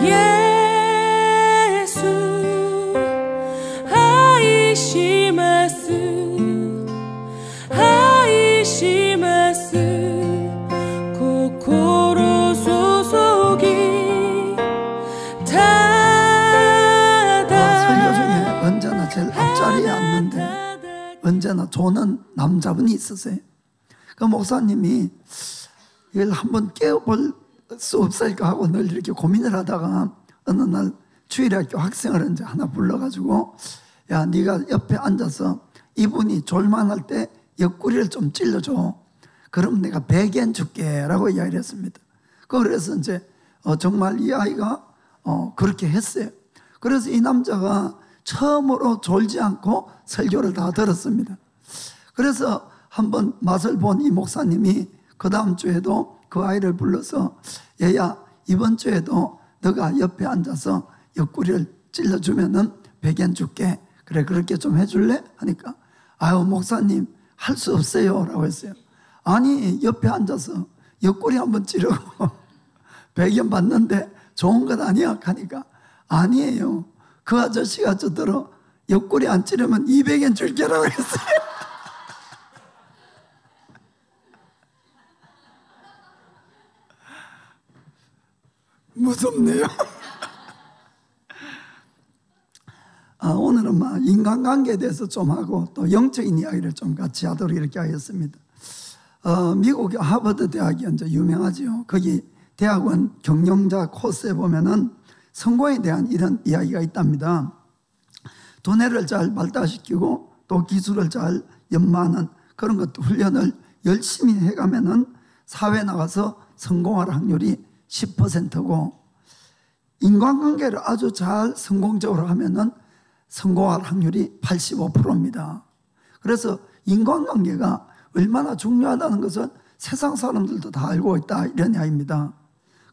예수愛します愛します心注ぎ설교 중에 언제나 제일 앞자리에 앉는데 언제나 좋은 남자분이 있었어요. 그 목사님이 이걸 한번 깨워볼 수 없을까 하고 늘 이렇게 고민을 하다가 어느 날 주일학교 학생을 이제 하나 불러가지고, 야, 네가 옆에 앉아서 이분이 졸만할 때 옆구리를 좀 찔러줘. 그럼 내가 100엔 줄게 라고 이야기를 했습니다. 그래서 이제 정말 이 아이가 그렇게 했어요. 그래서 이 남자가 처음으로 졸지 않고 설교를 다 들었습니다. 그래서 한번 맛을 본 이 목사님이 그 다음 주에도 그 아이를 불러서, 얘야, 이번 주에도 너가 옆에 앉아서 옆구리를 찔러주면은 100엔 줄게. 그래, 그렇게 좀 해줄래? 하니까, 아유, 목사님, 할 수 없어요 라고 했어요. 아니, 옆에 앉아서 옆구리 한번 찌르고 100엔 받는데 좋은 것 아니야? 하니까, 아니에요. 그 아저씨가 저더러 옆구리 안 찌르면 200엔 줄게라고 했어요. 무섭네요. 오늘은 인간관계에 대해서 좀 하고 또 영적인 이야기를 좀 같이 하도록 이렇게 하겠습니다. 미국 하버드 대학이 이제 유명하죠. 거기 대학원 경영자 코스에 보면은 성공에 대한 이런 이야기가 있답니다. 두뇌를 잘 발달시키고 또 기술을 잘 연마하는 그런 것도 훈련을 열심히 해가면은 사회에 나가서 성공할 확률이 10%고, 인간관계를 아주 잘 성공적으로 하면은 성공할 확률이 85%입니다. 그래서 인간관계가 얼마나 중요하다는 것을 세상 사람들도 다 알고 있다, 이런 이야기입니다.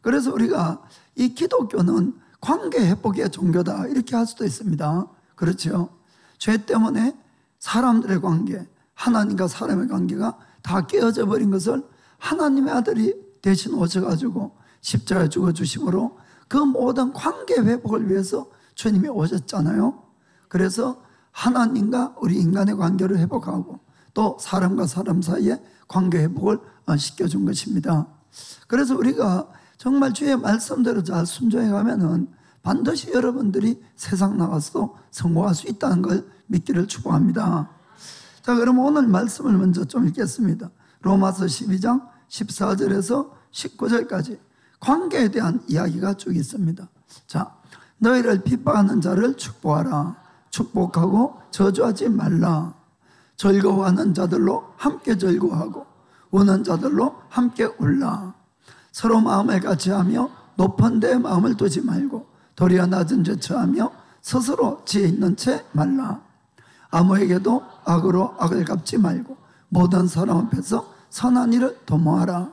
그래서 우리가 이 기독교는 관계 회복의 종교다, 이렇게 할 수도 있습니다. 그렇죠? 죄 때문에 사람들의 관계, 하나님과 사람의 관계가 다 깨어져 버린 것을 하나님의 아들이 대신 오셔가지고 십자가에 죽어주심으로 그 모든 관계 회복을 위해서 주님이 오셨잖아요. 그래서 하나님과 우리 인간의 관계를 회복하고 또 사람과 사람 사이에 관계 회복을 시켜준 것입니다. 그래서 우리가 정말 주의 말씀대로 잘 순종해 가면은 반드시 여러분들이 세상 나가서도 성공할 수 있다는 걸 믿기를 축복합니다. 자, 그럼 오늘 말씀을 먼저 좀 읽겠습니다. 로마서 12장 14절에서 19절까지 관계에 대한 이야기가 쭉 있습니다. 자, 너희를 핍박하는 자를 축복하라. 축복하고 저주하지 말라. 즐거워하는 자들로 함께 즐거워하고 우는 자들로 함께 울라. 서로 마음을 같이하며 높은 데 마음을 두지 말고 도리어 낮은 데 처하며 스스로 지혜 있는 채 말라. 아무에게도 악으로 악을 갚지 말고 모든 사람 앞에서 선한 일을 도모하라.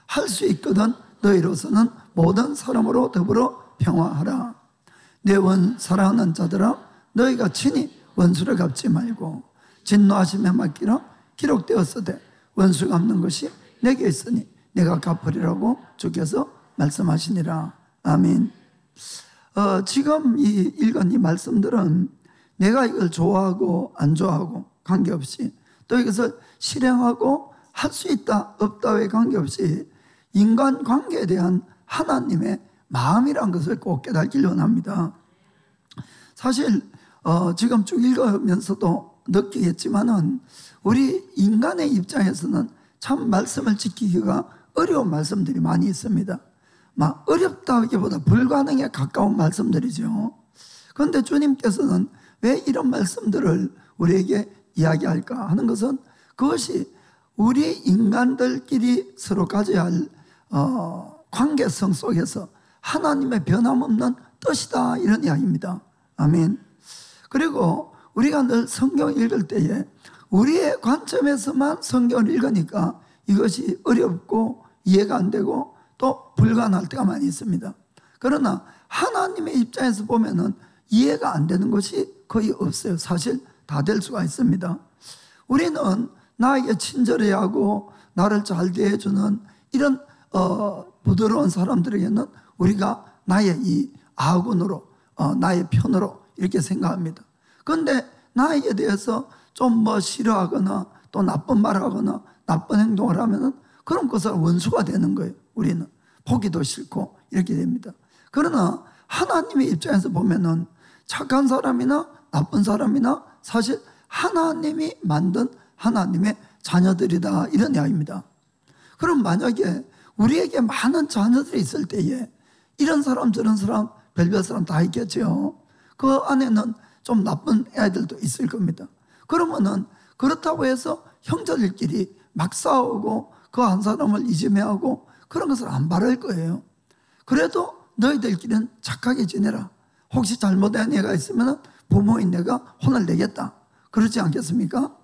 할 수 있거든 너희로서는 모든 사람으로 더불어 평화하라. 내 원 사랑하는 자들아, 너희가 친히 원수를 갚지 말고 진노하심에 맡기라. 기록되었으되 원수 갚는 것이 내게 있으니 내가 갚으리라고 주께서 말씀하시니라. 아멘. 지금 읽은 이 말씀들은 내가 이걸 좋아하고 안 좋아하고 관계없이, 또 이것을 실행하고 할 수 있다 없다에 관계없이 인간관계에 대한 하나님의 마음이란 것을 꼭 깨닫기를 원합니다. 사실 지금 쭉 읽으면서도 느끼겠지만은 우리 인간의 입장에서는 참 말씀을 지키기가 어려운 말씀들이 많이 있습니다. 막 어렵다기보다 불가능에 가까운 말씀들이죠. 그런데 주님께서는 왜 이런 말씀들을 우리에게 이야기할까 하는 것은 그것이 우리 인간들끼리 서로 가져야 할 관계성 속에서 하나님의 변함없는 뜻이다, 이런 이야기입니다. 아멘. 그리고 우리가 늘 성경 읽을 때에 우리의 관점에서만 성경을 읽으니까 이것이 어렵고 이해가 안 되고 또 불가능할 때가 많이 있습니다. 그러나 하나님의 입장에서 보면은 이해가 안 되는 것이 거의 없어요. 사실 다 될 수가 있습니다. 우리는 나에게 친절해야 하고 나를 잘 대해주는 이런 부드러운 사람들에게는 우리가 나의 이 아군으로 나의 편으로 이렇게 생각합니다. 그런데 나에게 대해서 좀 뭐 싫어하거나 또 나쁜 말을 하거나 나쁜 행동을 하면은 그런 것은 원수가 되는 거예요. 우리는 보기도 싫고 이렇게 됩니다. 그러나 하나님의 입장에서 보면은 착한 사람이나 나쁜 사람이나 사실 하나님이 만든 하나님의 자녀들이다, 이런 이야기입니다. 그럼 만약에 우리에게 많은 자녀들이 있을 때에 이런 사람 저런 사람 별별 사람 다 있겠죠. 그 안에는 좀 나쁜 애들도 있을 겁니다. 그러면은 그렇다고 해서 형제들끼리 막 싸우고 그 한 사람을 이지매하고 그런 것을 안 바랄 거예요. 그래도 너희들끼리는 착하게 지내라. 혹시 잘못된 애가 있으면 부모인 내가 혼을 내겠다, 그렇지 않겠습니까?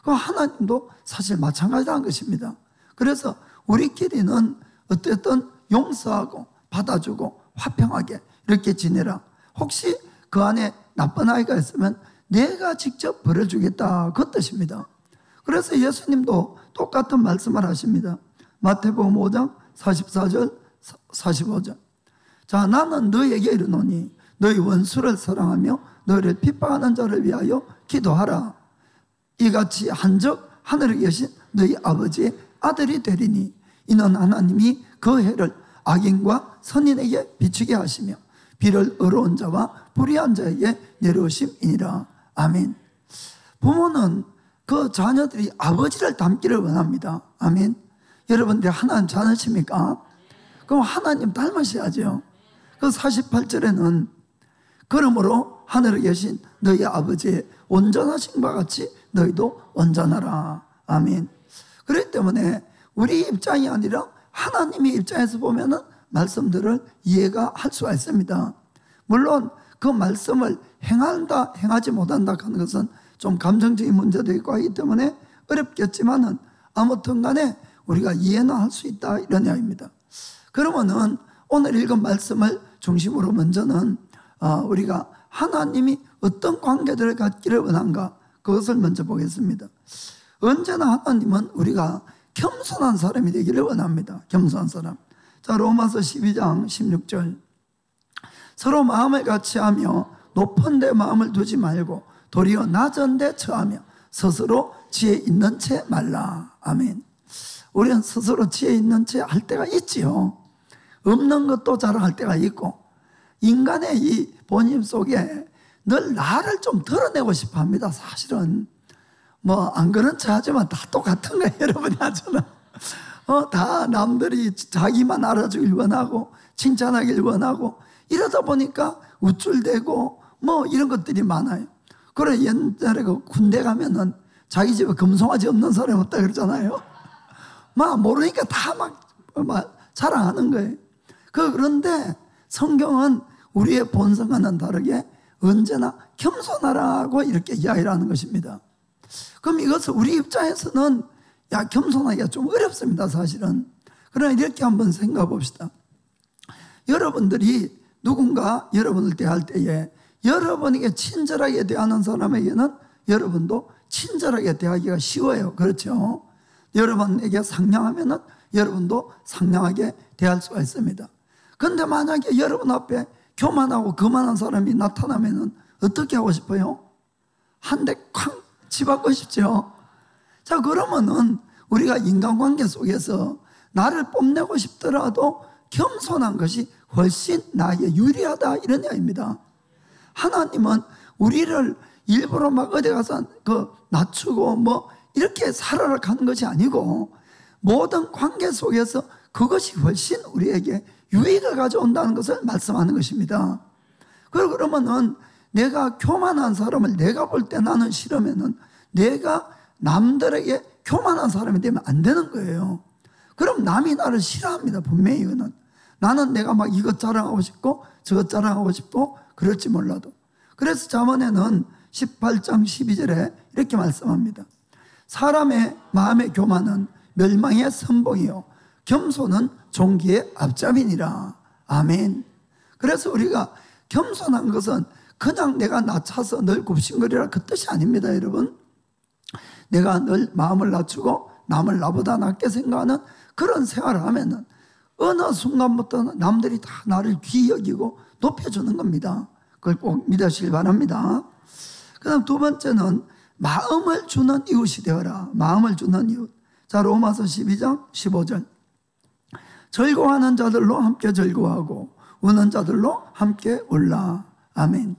그 하나님도 사실 마찬가지라는 것입니다. 그래서 우리끼리는 어쨌든 용서하고 받아주고 화평하게 이렇게 지내라. 혹시 그 안에 나쁜 아이가 있으면 내가 직접 벌을 주겠다, 그 뜻입니다. 그래서 예수님도 똑같은 말씀을 하십니다. 마태복음 5장 44절 45절. 자, 나는 너희에게 이르노니 너희 원수를 사랑하며 너희를 핍박하는 자를 위하여 기도하라. 이같이 한즉 하늘에 계신 너희 아버지의 아들이 되리니 이는 하나님이 그 해를 악인과 선인에게 비추게 하시며 비를 의로운 자와 불의한 자에게 내려오심이니라. 아멘. 부모는 그 자녀들이 아버지를 닮기를 원합니다. 아멘. 여러분들 하나님 자녀십니까? 그럼 하나님 닮으셔야죠. 그 48절에는 그러므로 하늘에 계신 너희 아버지의 온전하신 바 같이 너희도 온전하라. 아멘. 그렇기 때문에 우리 입장이 아니라 하나님의 입장에서 보면은 말씀들을 이해가 할 수가 있습니다. 물론 그 말씀을 행한다 행하지 못한다 하는 것은 좀 감정적인 문제도 있고 하기 때문에 어렵겠지만은 아무튼 간에 우리가 이해는 할 수 있다, 이런 이야기입니다. 그러면은 오늘 읽은 말씀을 중심으로 먼저는 우리가 하나님이 어떤 관계들을 갖기를 원한가, 그것을 먼저 보겠습니다. 언제나 하나님은 우리가 겸손한 사람이 되기를 원합니다. 겸손한 사람. 자, 로마서 12장 16절. 서로 마음을 같이 하며 높은 데 마음을 두지 말고 도리어 낮은 데 처하며 스스로 지혜 있는 채 말라. 아멘. 우리는 스스로 지혜 있는 채 할 때가 있지요. 없는 것도 자랑할 때가 있고, 인간의 이 본심 속에 늘 나를 좀 드러내고 싶어 합니다. 사실은 뭐 안 그런 체 하지만 다 똑같은 거예요. 여러분이 하잖아. 다 남들이 자기만 알아주길 원하고 칭찬하길 원하고 이러다 보니까 우쭐대고 뭐 이런 것들이 많아요. 그래, 옛날에 그 군대 가면은 자기 집에 금송아지 없는 사람이 없다 그러잖아요. 막 모르니까 다 막 자랑하는 거예요. 그런데 성경은 우리의 본성과는 다르게 언제나 겸손하라고 이렇게 이야기를 하는 것입니다. 그럼 이것을 우리 입장에서는 겸손하기가 좀 어렵습니다, 사실은. 그러나 이렇게 한번 생각해 봅시다. 여러분들이 누군가 여러분을 대할 때에 여러분에게 친절하게 대하는 사람에게는 여러분도 친절하게 대하기가 쉬워요. 그렇죠? 여러분에게 상냥하면은 여러분도 상냥하게 대할 수가 있습니다. 그런데 만약에 여러분 앞에 교만하고 거만한 사람이 나타나면은 어떻게 하고 싶어요? 한 대 쾅 치받고 싶죠. 자, 그러면은 우리가 인간관계 속에서 나를 뽐내고 싶더라도 겸손한 것이 훨씬 나에게 유리하다, 이런 이야기입니다. 하나님은 우리를 일부러 막 어디 가서 낮추고 뭐 이렇게 살아라 하는 것이 아니고 모든 관계 속에서 그것이 훨씬 우리에게 유익을 가져온다는 것을 말씀하는 것입니다. 그러면은 내가 교만한 사람을 내가 볼 때 나는 싫으면은 내가 남들에게 교만한 사람이 되면 안 되는 거예요. 그럼 남이 나를 싫어합니다. 분명히 이거는. 나는 내가 막 이것 자랑하고 싶고 저것 자랑하고 싶고 그럴지 몰라도. 그래서 잠언에는 18장 12절에 이렇게 말씀합니다. 사람의 마음의 교만은 멸망의 선봉이요 겸손은 존귀의 앞잡이니라. 아멘. 그래서 우리가 겸손한 것은 그냥 내가 낮춰서 늘 굽신거리라 그 뜻이 아닙니다, 여러분. 내가 늘 마음을 낮추고 남을 나보다 낮게 생각하는 그런 생활을 하면은 어느 순간부터 남들이 다 나를 귀히 여기고 높여주는 겁니다. 그걸 꼭 믿으시길 바랍니다. 그 다음 두 번째는 마음을 주는 이웃이 되어라. 마음을 주는 이웃. 자, 로마서 12장 15절. 즐거워하는 자들로 함께 즐거워하고 우는 자들로 함께 울라. 아멘.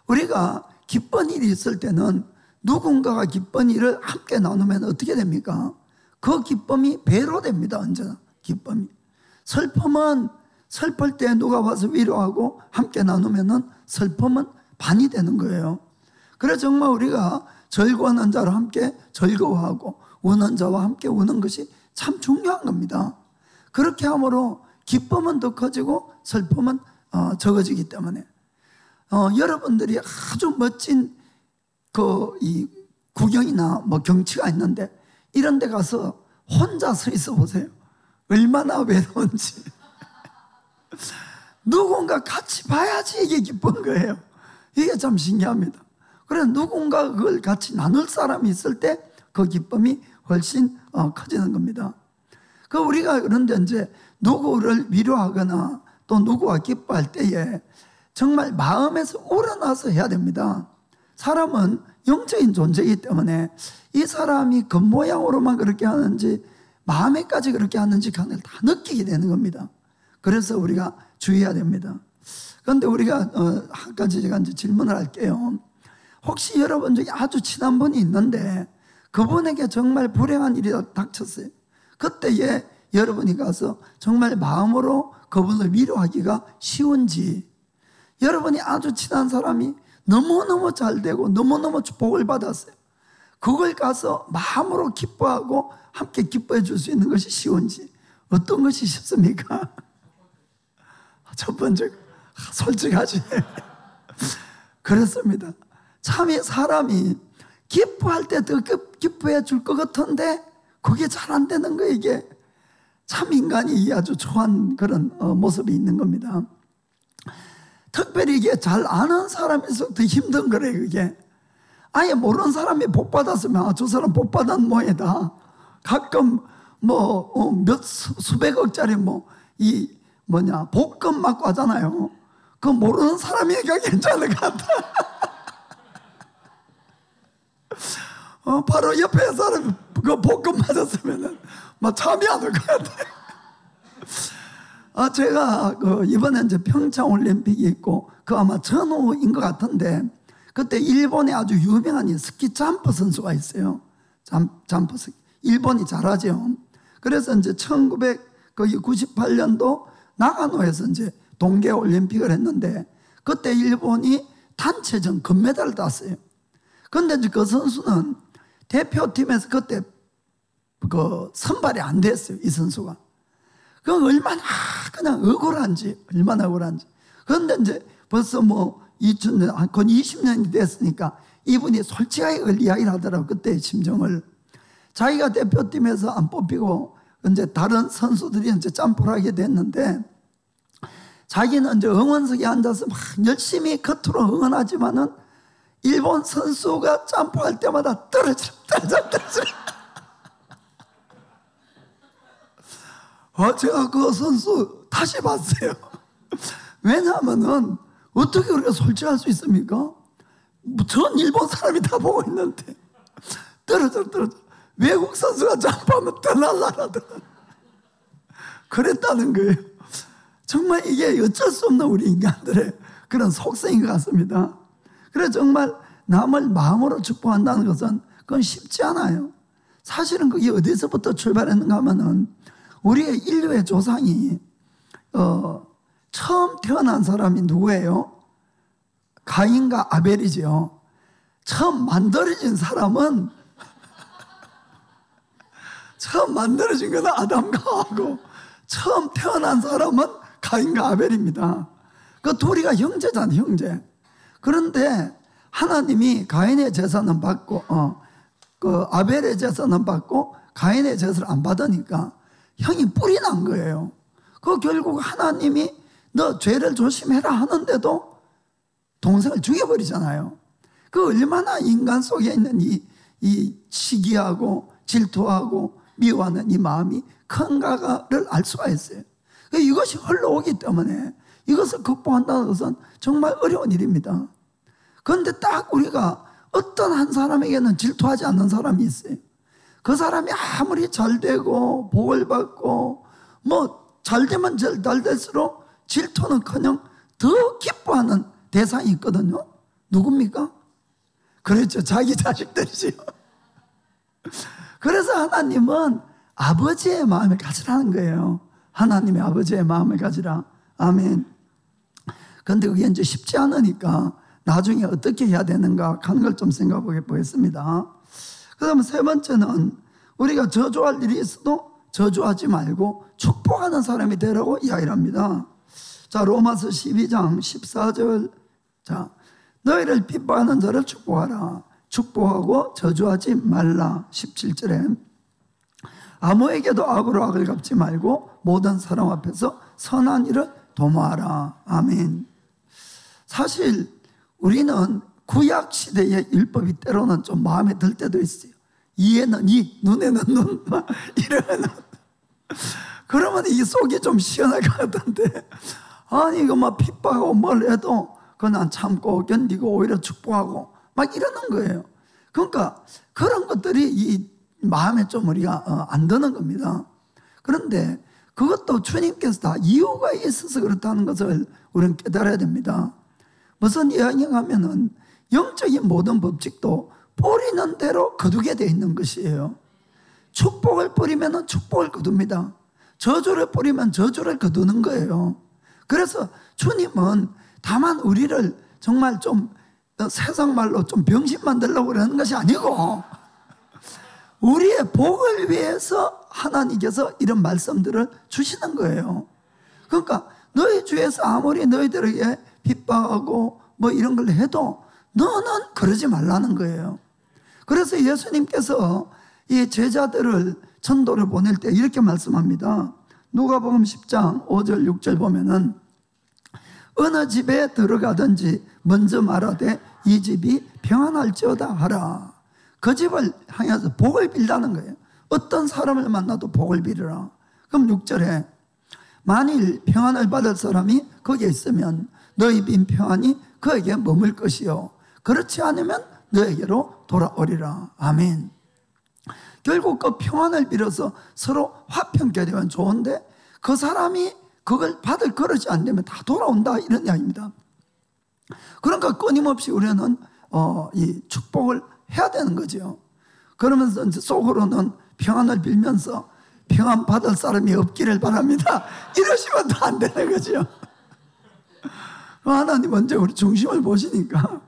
우리가 기쁜 일이 있을 때는 누군가가 기쁜 일을 함께 나누면 어떻게 됩니까? 그 기쁨이 배로 됩니다. 언제나 기쁨이. 슬픔은 슬플 때 누가 와서 위로하고 함께 나누면 슬픔은 반이 되는 거예요. 그래서 정말 우리가 즐거워하는 자로 함께 즐거워하고 우는 자와 함께 우는 것이 참 중요한 겁니다. 그렇게 함으로 기쁨은 더 커지고 슬픔은 적어지기 때문에 여러분들이 아주 멋진 이 구경이나 뭐 경치가 있는데 이런 데 가서 혼자 서 있어 보세요. 얼마나 외로운지. 누군가 같이 봐야지 이게 기쁜 거예요. 이게 참 신기합니다. 그래서 누군가 그걸 같이 나눌 사람이 있을 때 그 기쁨이 훨씬 커지는 겁니다. 그 우리가 그런데 이제 누구를 위로하거나 또 누구와 기뻐할 때에 정말 마음에서 우러나서 해야 됩니다. 사람은 영적인 존재이기 때문에 이 사람이 겉모양으로만 그렇게 하는지 마음에까지 그렇게 하는지 그걸 다 느끼게 되는 겁니다. 그래서 우리가 주의해야 됩니다. 그런데 우리가 한 가지 제가 이제 질문을 할게요. 혹시 여러분 중에 아주 친한 분이 있는데 그분에게 정말 불행한 일이 닥쳤어요. 그때에 여러분이 가서 정말 마음으로 그분을 위로하기가 쉬운지, 여러분이 아주 친한 사람이 너무너무 잘 되고 너무너무 축복을 받았어요. 그걸 가서 마음으로 기뻐하고 함께 기뻐해 줄 수 있는 것이 쉬운지, 어떤 것이 쉽습니까? 첫 번째, 솔직하지. 그렇습니다. 참 이 사람이 기뻐할 때 더 기뻐해 줄 것 같은데 그게 잘 안 되는 거, 이게 참 인간이 아주 초한 그런 모습이 있는 겁니다. 특별히 이게 잘 아는 사람일수록 더 힘든 거래요. 그게 아예 모르는 사람이 복 받았으면 저 사람 복 받은 모양이다. 가끔 수백억짜리 복권 맞고 하잖아요. 그 모르는 사람이니까 괜찮을 것 같다. 바로 옆에 사람이 그 복권 맞았으면 참이 안 올 것 같아요. 제가 이번에 이제 평창 올림픽이 있고 그 아마 전후인 것 같은데 그때 일본에 아주 유명한 스키 점프 선수가 있어요. 점프 스키. 일본이 잘하죠. 그래서 이제 1998년도 나가노에서 이제 동계 올림픽을 했는데 그때 일본이 단체전 금메달을 땄어요. 그런데 이제 그 선수는 대표팀에서 그때 선발이 안 됐어요. 이 선수가. 그 얼마나 그냥 얼마나 억울한지. 그런데 이제 벌써 2000년, 거의 20년이 됐으니까 이분이 솔직하게 이야기를 하더라고요. 그때의 심정을. 자기가 대표팀에서 안 뽑히고 이제 다른 선수들이 이제 점프를 하게 됐는데 자기는 이제 응원석에 앉아서 막 열심히 겉으로 응원하지만은 일본 선수가 점프할 때마다 떨어지라. 제가 그 선수 다시 봤어요. 왜냐하면은 어떻게 우리가 솔직할 수 있습니까? 전 일본 사람이 다 보고 있는데 떨어져. 외국 선수가 점프하면 떠날라라더라. 그랬다는 거예요. 정말 이게 어쩔 수 없는 우리 인간들의 그런 속성인 것 같습니다. 그래서 정말 남을 마음으로 축복한다는 것은 그건 쉽지 않아요. 사실은 그게 어디서부터 출발했는가 하면은 우리의 인류의 조상이 처음 태어난 사람이 누구예요? 가인과 아벨이죠. 처음 만들어진 사람은 처음 만들어진 건 아담과 하고 처음 태어난 사람은 가인과 아벨입니다. 그 둘이가 형제잖아요, 형제. 그런데 하나님이 가인의 제사는 받고 그 아벨의 제사는 받고 가인의 제사를 안 받으니까 형이 뿔이 난 거예요. 그 결국 하나님이 너 죄를 조심해라 하는데도 동생을 죽여버리잖아요. 그 얼마나 인간 속에 있는 이 시기하고 질투하고 미워하는 이 마음이 큰가를 알 수가 있어요. 이것이 흘러오기 때문에 이것을 극복한다는 것은 정말 어려운 일입니다. 그런데 딱 우리가 어떤 한 사람에게는 질투하지 않는 사람이 있어요. 그 사람이 아무리 잘 되고 복을 받고 뭐 잘 되면 잘 될수록 질투는커녕 더 기뻐하는 대상이 있거든요. 누굽니까? 그렇죠. 자기 자식들이지요. 그래서 하나님은 아버지의 마음을 가지라는 거예요. 하나님의 아버지의 마음을 가지라. 아멘. 그런데 그게 이제 쉽지 않으니까 나중에 어떻게 해야 되는가 하는 걸 좀 생각해 보겠습니다. 그 다음에 세 번째는 우리가 저주할 일이 있어도 저주하지 말고 축복하는 사람이 되라고 이야기를 합니다. 자, 로마서 12장 14절. 자, 너희를 핍박하는 자를 축복하라. 축복하고 저주하지 말라. 17절에 아무에게도 악으로 악을 갚지 말고 모든 사람 앞에서 선한 일을 도모하라. 아멘. 사실 우리는 구약 시대의 율법이 때로는 좀 마음에 들 때도 있어요. 이에는 이, 눈에는 눈, 이러면 그러면 이 속이 좀 시원할 것 같은데, 아니 이거 막 핍박하고 뭘 해도 그냥 참고 견디고 오히려 축복하고 막 이러는 거예요. 그러니까 그런 것들이 이 마음에 좀 우리가 안 드는 겁니다. 그런데 그것도 주님께서 다 이유가 있어서 그렇다는 것을 우리는 깨달아야 됩니다. 무슨 이야기하면은 영적인 모든 법칙도 뿌리는 대로 거두게 되어 있는 것이에요. 축복을 뿌리면 축복을 거둡니다. 저주를 뿌리면 저주를 거두는 거예요. 그래서 주님은 다만 우리를 정말 좀 세상 말로 좀 병신 만들려고 그러는 것이 아니고 우리의 복을 위해서 하나님께서 이런 말씀들을 주시는 거예요. 그러니까 너희 주에서 아무리 너희들에게 핍박하고 뭐 이런 걸 해도 너는 그러지 말라는 거예요. 그래서 예수님께서 이 제자들을 전도를 보낼 때 이렇게 말씀합니다. 누가복음 10장 5절 6절 보면은 어느 집에 들어가든지 먼저 말하되 이 집이 평안할지어다 하라. 그 집을 향해서 복을 빌라는 거예요. 어떤 사람을 만나도 복을 빌으라. 그럼 6절에 만일 평안을 받을 사람이 거기에 있으면 너희 빈 평안이 그에게 머물 것이요 그렇지 않으면 너에게로 돌아오리라. 아멘. 결국 그 평안을 빌어서 서로 화평케 되면 좋은데 그 사람이 그걸 받을 그릇이 안 되면 다 돌아온다 이런 이야기입니다. 그러니까 끊임없이 우리는 이 축복을 해야 되는 거죠. 그러면서 이제 속으로는 평안을 빌면서 평안 받을 사람이 없기를 바랍니다. 이러시면 더 안 되는 거죠. 하나님 먼저 우리 중심을 보시니까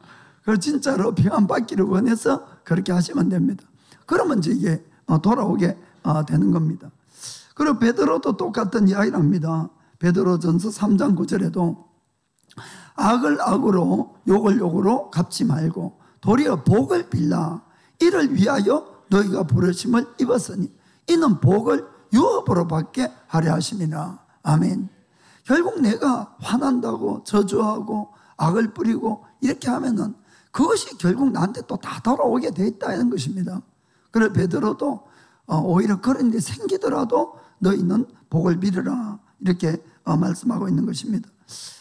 그 진짜로 평안 받기를 원해서 그렇게 하시면 됩니다. 그러면 이제 이게 돌아오게 되는 겁니다. 그리고 베드로도 똑같은 이야기를 합니다. 베드로전서 3장 9절에도 악을 악으로 욕을 욕으로 갚지 말고 도리어 복을 빌라. 이를 위하여 너희가 부르심을 입었으니 이는 복을 유업으로 받게 하려 하심이라. 아멘. 결국 내가 화난다고 저주하고 악을 뿌리고 이렇게 하면은 그것이 결국 나한테 또 다 돌아오게 돼 있다는 것입니다. 그래서 베드로도 오히려 그런 일이 생기더라도 너희는 복을 빌으라 이렇게 말씀하고 있는 것입니다.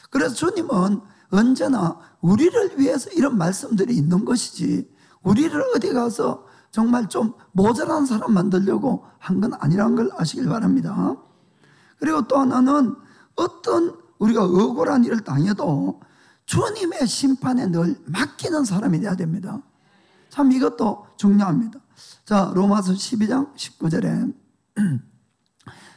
그래서 주님은 언제나 우리를 위해서 이런 말씀들이 있는 것이지 우리를 어디 가서 정말 좀 모자란 사람 만들려고 한 건 아니라는 걸 아시길 바랍니다. 그리고 또 하나는 어떤 우리가 억울한 일을 당해도 주님의 심판에 늘 맡기는 사람이 되어야 됩니다. 참 이것도 중요합니다. 자, 로마서 12장 19절에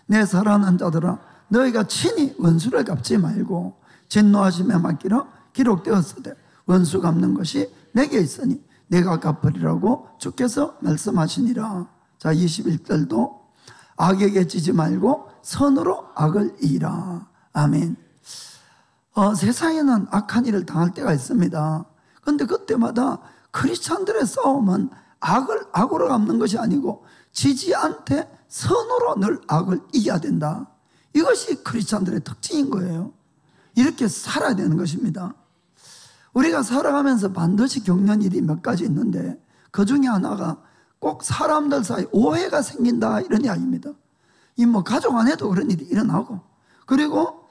내 사랑하는 자들아 너희가 친히 원수를 갚지 말고 진노하심에 맡기라. 기록되었으되 원수 갚는 것이 내게 있으니 내가 갚으리라고 주께서 말씀하시니라. 자, 21절도 악에게 지지 말고 선으로 악을 이기라. 아멘. 세상에는 악한 일을 당할 때가 있습니다. 그런데 그때마다 크리스찬들의 싸움은 악을 악으로 갚는 것이 아니고 지지 않되 선으로 늘 악을 이겨야 된다. 이것이 크리스찬들의 특징인 거예요. 이렇게 살아야 되는 것입니다. 우리가 살아가면서 반드시 겪는 일이 몇 가지 있는데 그 중에 하나가 꼭 사람들 사이 오해가 생긴다 이런 이야기입니다. 이 뭐 가족 안에도 그런 일이 일어나고 그리고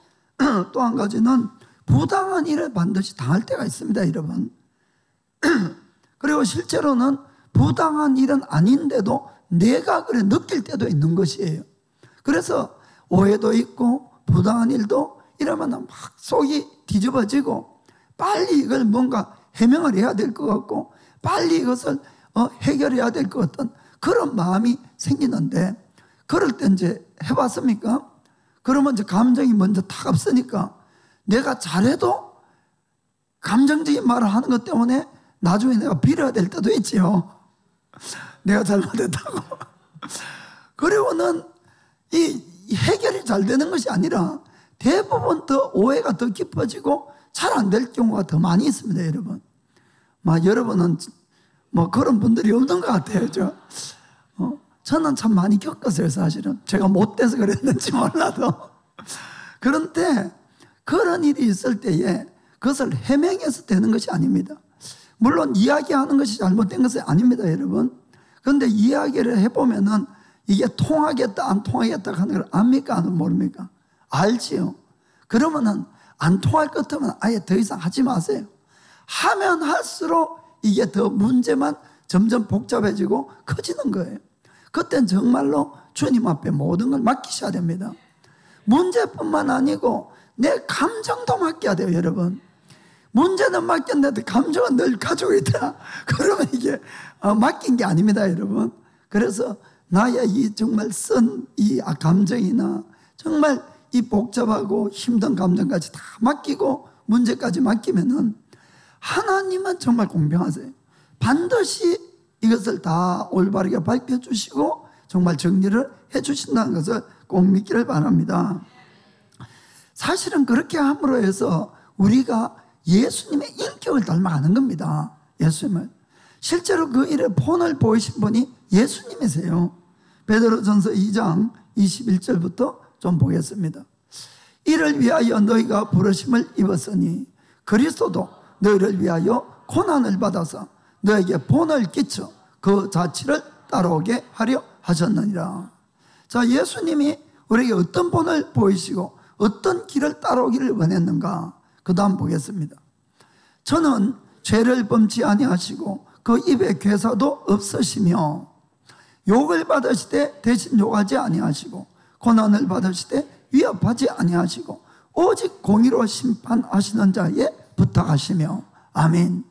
또 한 가지는 부당한 일을 반드시 당할 때가 있습니다, 여러분. 그리고 실제로는 부당한 일은 아닌데도 내가 그래 느낄 때도 있는 것이에요. 그래서 오해도 있고 부당한 일도 이러면 막 속이 뒤집어지고 빨리 이걸 뭔가 해명을 해야 될 것 같고 빨리 이것을 해결해야 될 것 같은 그런 마음이 생기는데, 그럴 때 이제 해봤습니까? 그러면 이제 감정이 먼저 탁 앞서니까 내가 잘해도 감정적인 말을 하는 것 때문에 나중에 내가 빌어야 될 때도 있지요. 내가 잘못했다고. 그리고는 이 해결이 잘 되는 것이 아니라 대부분 더 오해가 더 깊어지고 잘 안 될 경우가 더 많이 있습니다, 여러분. 여러분은 뭐 그런 분들이 없는 것 같아요. 저는 참 많이 겪었어요, 사실은. 제가 못돼서 그랬는지 몰라도. 그런데 그런 일이 있을 때에 그것을 해명해서 되는 것이 아닙니다. 물론 이야기하는 것이 잘못된 것은 아닙니다, 여러분. 그런데 이야기를 해보면은 이게 통하겠다 안 통하겠다 하는 걸 압니까 안 모릅니까? 알지요. 그러면은 안 통할 것 같으면 아예 더 이상 하지 마세요. 하면 할수록 이게 더 문제만 점점 복잡해지고 커지는 거예요. 그땐 정말로 주님 앞에 모든 걸 맡기셔야 됩니다. 문제뿐만 아니고 내 감정도 맡겨야 돼요, 여러분. 문제는 맡겼는데 감정은 늘 가지고 있다. 그러면 이게 맡긴 게 아닙니다, 여러분. 그래서 나의 이 정말 쓴 이 감정이나 정말 이 복잡하고 힘든 감정까지 다 맡기고 문제까지 맡기면은 하나님은 정말 공평하세요. 반드시 이것을 다 올바르게 밝혀주시고 정말 정리를 해주신다는 것을 꼭 믿기를 바랍니다. 사실은 그렇게 함으로 해서 우리가 예수님의 인격을 닮아가는 겁니다. 예수님을. 실제로 그 일에 본을 보이신 분이 예수님이세요. 베드로전서 2장 21절부터 좀 보겠습니다. 이를 위하여 너희가 부르심을 입었으니 그리스도도 너희를 위하여 고난을 받아서 너에게 본을 끼쳐 그 자취를 따라오게 하려 하셨느니라. 자, 예수님이 우리에게 어떤 본을 보이시고 어떤 길을 따라오기를 원했는가? 그 다음 보겠습니다. 저는 죄를 범치 아니하시고 그 입에 괴사도 없으시며 욕을 받으시되 대신 욕하지 아니하시고 고난을 받으시되 위협하지 아니하시고 오직 공의로 심판하시는 자에 부탁하시며. 아멘.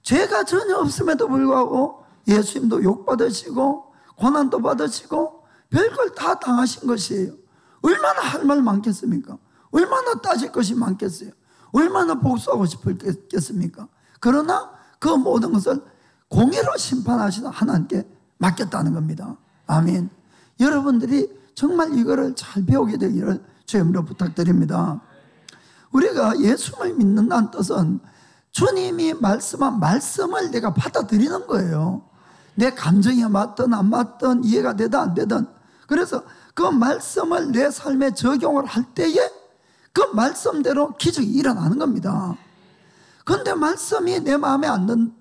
죄가 전혀 없음에도 불구하고 예수님도 욕받으시고 고난도 받으시고 별걸 다 당하신 것이에요. 얼마나 할 말 많겠습니까? 얼마나 따질 것이 많겠어요? 얼마나 복수하고 싶겠습니까? 그러나 그 모든 것을 공의로 심판하시는 하나님께 맡겼다는 겁니다. 아멘. 여러분들이 정말 이거를 잘 배우게 되기를 주님으로 부탁드립니다. 우리가 예수를 믿는다는 뜻은 주님이 말씀한 말씀을 내가 받아들이는 거예요. 내 감정이 맞든 안 맞든 이해가 되든 안 되든. 그래서 그 말씀을 내 삶에 적용을 할 때에 그 말씀대로 기적이 일어나는 겁니다. 그런데 말씀이 내 마음에 안 드는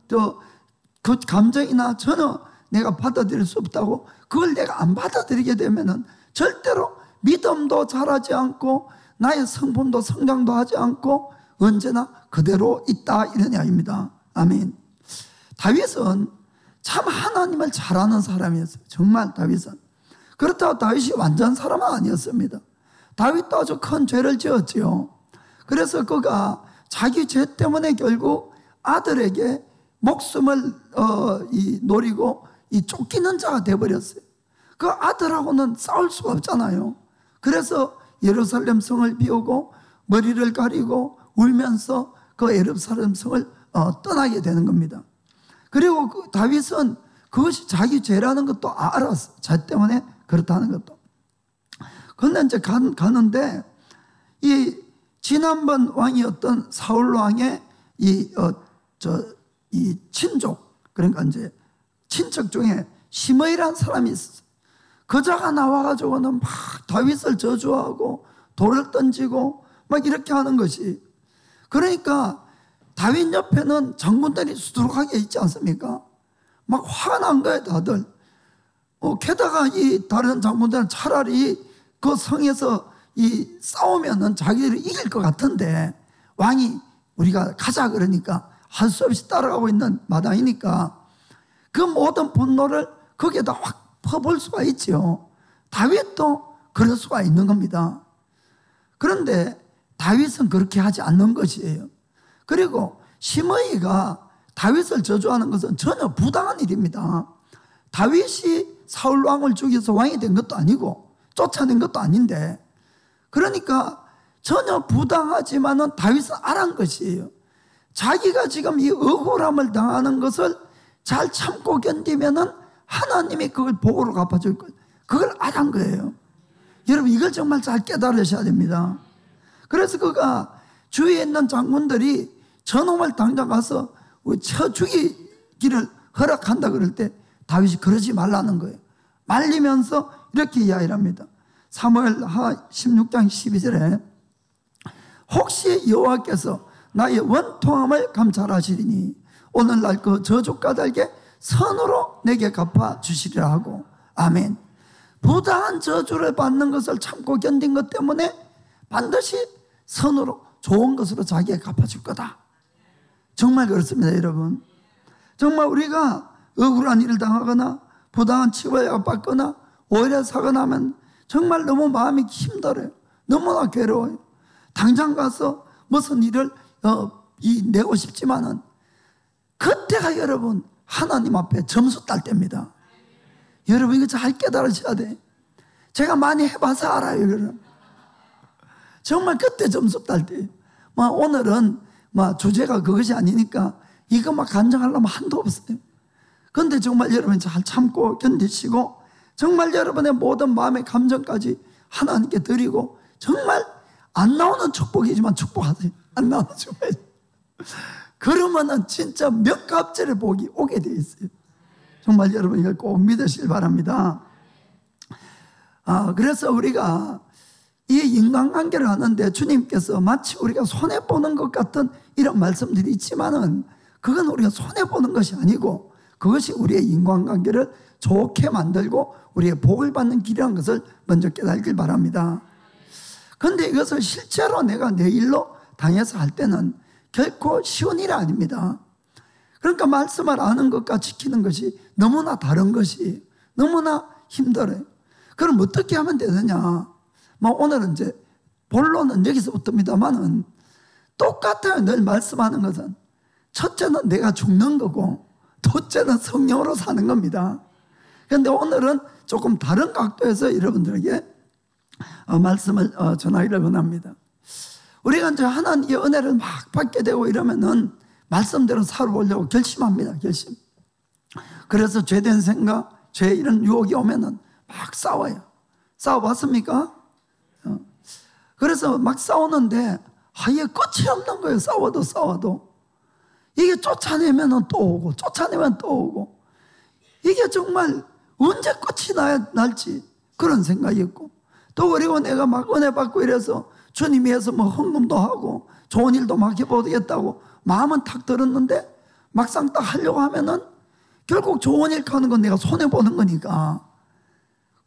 그 감정이나 전혀 내가 받아들일 수 없다고 그걸 내가 안 받아들이게 되면은 절대로 믿음도 자라지 않고 나의 성품도 성장도 하지 않고 언제나 그대로 있다, 이런 이야기입니다. 아멘. 다윗은 참 하나님을 잘 아는 사람이었어요. 정말 다윗은. 그렇다고 다윗이 완전 사람은 아니었습니다. 다윗도 아주 큰 죄를 지었지요. 그래서 그가 자기 죄 때문에 결국 아들에게 목숨을 노리고 쫓기는 자가 되어버렸어요. 그 아들하고는 싸울 수가 없잖아요. 그래서 예루살렘 성을 비우고 머리를 가리고 울면서 그 예루살렘 성을 떠나게 되는 겁니다. 그리고 그 다윗은 그것이 자기 죄라는 것도 알았어. 죄 때문에 그렇다는 것도. 그런데 이제 가는데 이 지난번 왕이었던 사울 왕의 이 친족, 그러니까 이제 친척 중에 시므이라는 사람이 있었어요. 그자가 나와가지고는 막 다윗을 저주하고 돌을 던지고 막 이렇게 하는 것이. 그러니까 다윗 옆에는 장군들이 수두룩하게 있지 않습니까? 막 화가 난 거예요, 다들. 게다가 이 다른 장군들은 차라리 그 성에서 이 싸우면은 자기들이 이길 것 같은데 왕이 우리가 가자 그러니까 할 수 없이 따라가고 있는 마당이니까 그 모든 분노를 거기에다 확 퍼볼 수가 있죠. 다윗도 그럴 수가 있는 겁니다. 그런데 다윗은 그렇게 하지 않는 것이에요. 그리고 시므이가 다윗을 저주하는 것은 전혀 부당한 일입니다. 다윗이 사울 왕을 죽여서 왕이 된 것도 아니고 쫓아낸 것도 아닌데, 그러니까 전혀 부당하지만은 다윗은 알한 것이에요. 자기가 지금 이 억울함을 당하는 것을 잘 참고 견디면은 하나님이 그걸 복으로 갚아줄 거예요. 그걸 알한 거예요. 여러분, 이걸 정말 잘 깨달으셔야 됩니다. 그래서 그가 주위에 있는 장군들이 저놈을 당장 가서 쳐 죽이기를 허락한다 그럴 때 다윗이 그러지 말라는 거예요. 말리면서 이렇게 이야기를 합니다. 사무엘하 16장 12절에 혹시 여호와께서 나의 원통함을 감찰하시리니 오늘날 그 저주 까닭에 선으로 내게 갚아주시리라 하고. 아멘. 부당한 저주를 받는 것을 참고 견딘 것 때문에 반드시 선으로 좋은 것으로 자기에게 갚아줄 거다. 정말 그렇습니다, 여러분. 정말 우리가 억울한 일을 당하거나 부당한 처벌을 받거나 오해를 사거나 하면 정말 너무 마음이 힘들어요. 너무나 괴로워요. 당장 가서 무슨 일을 내고 싶지만은 그때가 여러분 하나님 앞에 점수 딸 때입니다. 여러분, 이거 잘 깨달으셔야 돼. 제가 많이 해봐서 알아요. 여러분. 정말 그때 점수 딸 때. 오늘은 주제가 그것이 아니니까 이거 간증하려면 한도 없어요. 그런데 정말 여러분 잘 참고 견디시고 정말 여러분의 모든 마음의 감정까지 하나님께 드리고 정말 안 나오는 축복이지만 축복하세요. 안 나오는 축복. 그러면은 진짜 몇 값절의 복이 오게 돼 있어요. 정말 여러분 이걸 꼭 믿으시길 바랍니다. 그래서 우리가 이 인간관계를 하는데 주님께서 마치 우리가 손해보는 것 같은 이런 말씀들이 있지만은 그건 우리가 손해보는 것이 아니고 그것이 우리의 인간관계를 좋게 만들고 우리의 복을 받는 길이라는 것을 먼저 깨달길 바랍니다. 그런데 이것을 실제로 내가 내 일로 당해서 할 때는 결코 쉬운 일이 아닙니다. 그러니까 말씀을 아는 것과 지키는 것이 너무나 다른 것이 너무나 힘들어요. 그럼 어떻게 하면 되느냐? 오늘은 이제 본론은 여기서부터입니다만은 똑같아요. 늘 말씀하는 것은 첫째는 내가 죽는 거고 둘째는 성령으로 사는 겁니다. 그런데 오늘은 조금 다른 각도에서 여러분들에게 말씀을 전하기를 원합니다. 우리가 이제 하나님의 은혜를 막 받게 되고 이러면은 말씀대로 살아보려고 결심합니다. 결심. 그래서 죄된 생각, 죄 이런 유혹이 오면은 막 싸워요. 싸워봤습니까? 그래서 막 싸우는데 이게 끝이 없는 거예요. 싸워도 이게 쫓아내면 또 오고 쫓아내면 또 오고 이게 정말 언제 끝이 날지 그런 생각이었고, 또 그리고 내가 막 은혜 받고 이래서 주님이 해서 헌금도 하고 좋은 일도 막 해보겠다고 마음은 탁 들었는데 막상 딱 하려고 하면은 결국 좋은 일 하는 건 내가 손해보는 거니까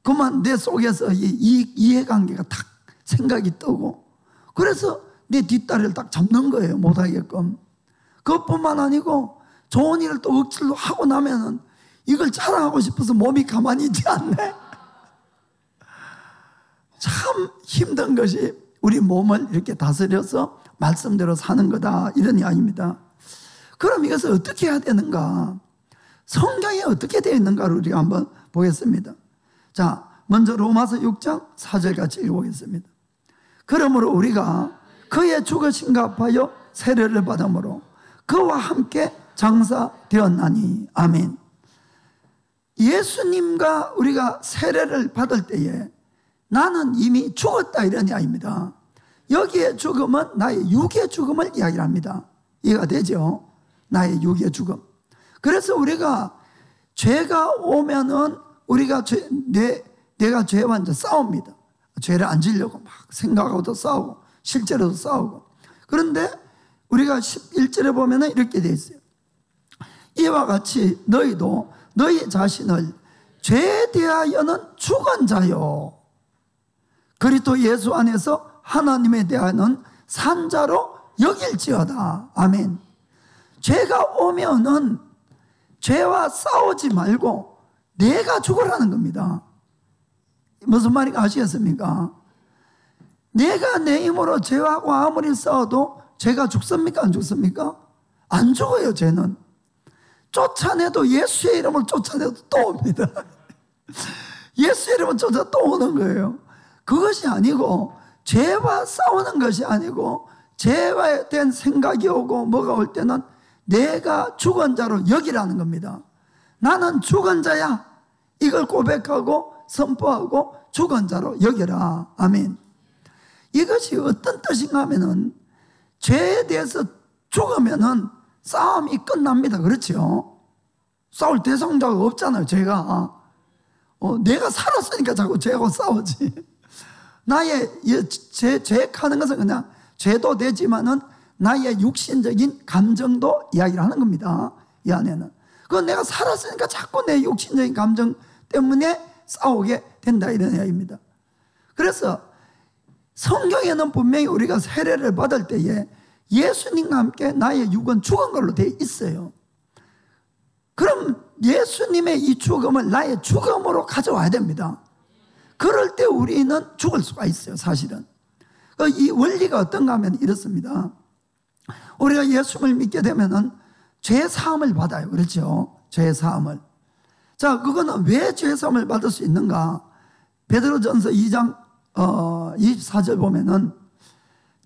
그만 내 속에서 이해관계가 탁 생각이 뜨고, 그래서 내 뒷다리를 딱 잡는 거예요. 못하게끔. 그것뿐만 아니고 좋은 일을 또 억지로 하고 나면은 이걸 자랑하고 싶어서 몸이 가만히 있지 않네. 참 힘든 것이 우리 몸을 이렇게 다스려서 말씀대로 사는 거다, 이런 이야기입니다. 그럼 이것을 어떻게 해야 되는가? 성경에 어떻게 되어 있는가를 우리가 한번 보겠습니다. 자, 먼저 로마서 6장 4절 같이 읽어보겠습니다. 그러므로 우리가 그의 죽으심과 합하여 세례를 받음으로 그와 함께 장사되었나니. 아멘. 예수님과 우리가 세례를 받을 때에 나는 이미 죽었다, 이런 이야기입니다. 여기에 죽음은 나의 육의 죽음을 이야기합니다. 이해가 되죠? 나의 육의 죽음. 그래서 우리가 죄가 오면은 우리가 내가 죄와 이제 싸웁니다. 죄를 안 지려고 막 생각하고도 싸우고 실제로도 싸우고. 그런데 우리가 11절에 보면은 이렇게 되어 있어요. 이와 같이 너희도 너희 자신을 죄에 대하여는 죽은 자요. 그리스도 예수 안에서 하나님에 대한 산자로 여길지어다. 아멘. 죄가 오면은 죄와 싸우지 말고 내가 죽으라는 겁니다. 무슨 말인지 아시겠습니까? 내가 내 힘으로 죄하고 아무리 싸워도 죄가 죽습니까? 안 죽습니까? 안 죽어요. 죄는 쫓아내도, 예수의 이름을 쫓아내도 또 옵니다. 예수의 이름을 쫓아 또 오는 거예요. 그것이 아니고, 죄와 싸우는 것이 아니고, 죄에 대한 생각이 오고 뭐가 올 때는 내가 죽은 자로 여기라는 겁니다. 나는 죽은 자야. 이걸 고백하고 선포하고 죽은 자로 여기라. 아멘. 이것이 어떤 뜻인가 하면은, 죄에 대해서 죽으면은 싸움이 끝납니다. 그렇죠? 싸울 대상자가 없잖아요. 죄가 내가 살았으니까 자꾸 죄하고 싸우지. 나의 죄하는 것은 그냥 죄도 되지만은 나의 육신적인 감정도 이야기를 하는 겁니다. 이 안에는. 그건 내가 살았으니까 자꾸 내 육신적인 감정 때문에 싸우게 된다, 이런 이야기입니다. 그래서 성경에는 분명히 우리가 세례를 받을 때에 예수님과 함께 나의 육은 죽은 걸로 되어 있어요. 그럼 예수님의 이 죽음을 나의 죽음으로 가져와야 됩니다. 그럴 때 우리는 죽을 수가 있어요. 사실은 이 원리가 어떤가 하면 이렇습니다. 우리가 예수를 믿게 되면은 죄 사함을 받아요. 그렇죠? 죄 사함을. 자, 그거는 왜 죄 사함을 받을 수 있는가? 베드로전서 2장 24절 보면은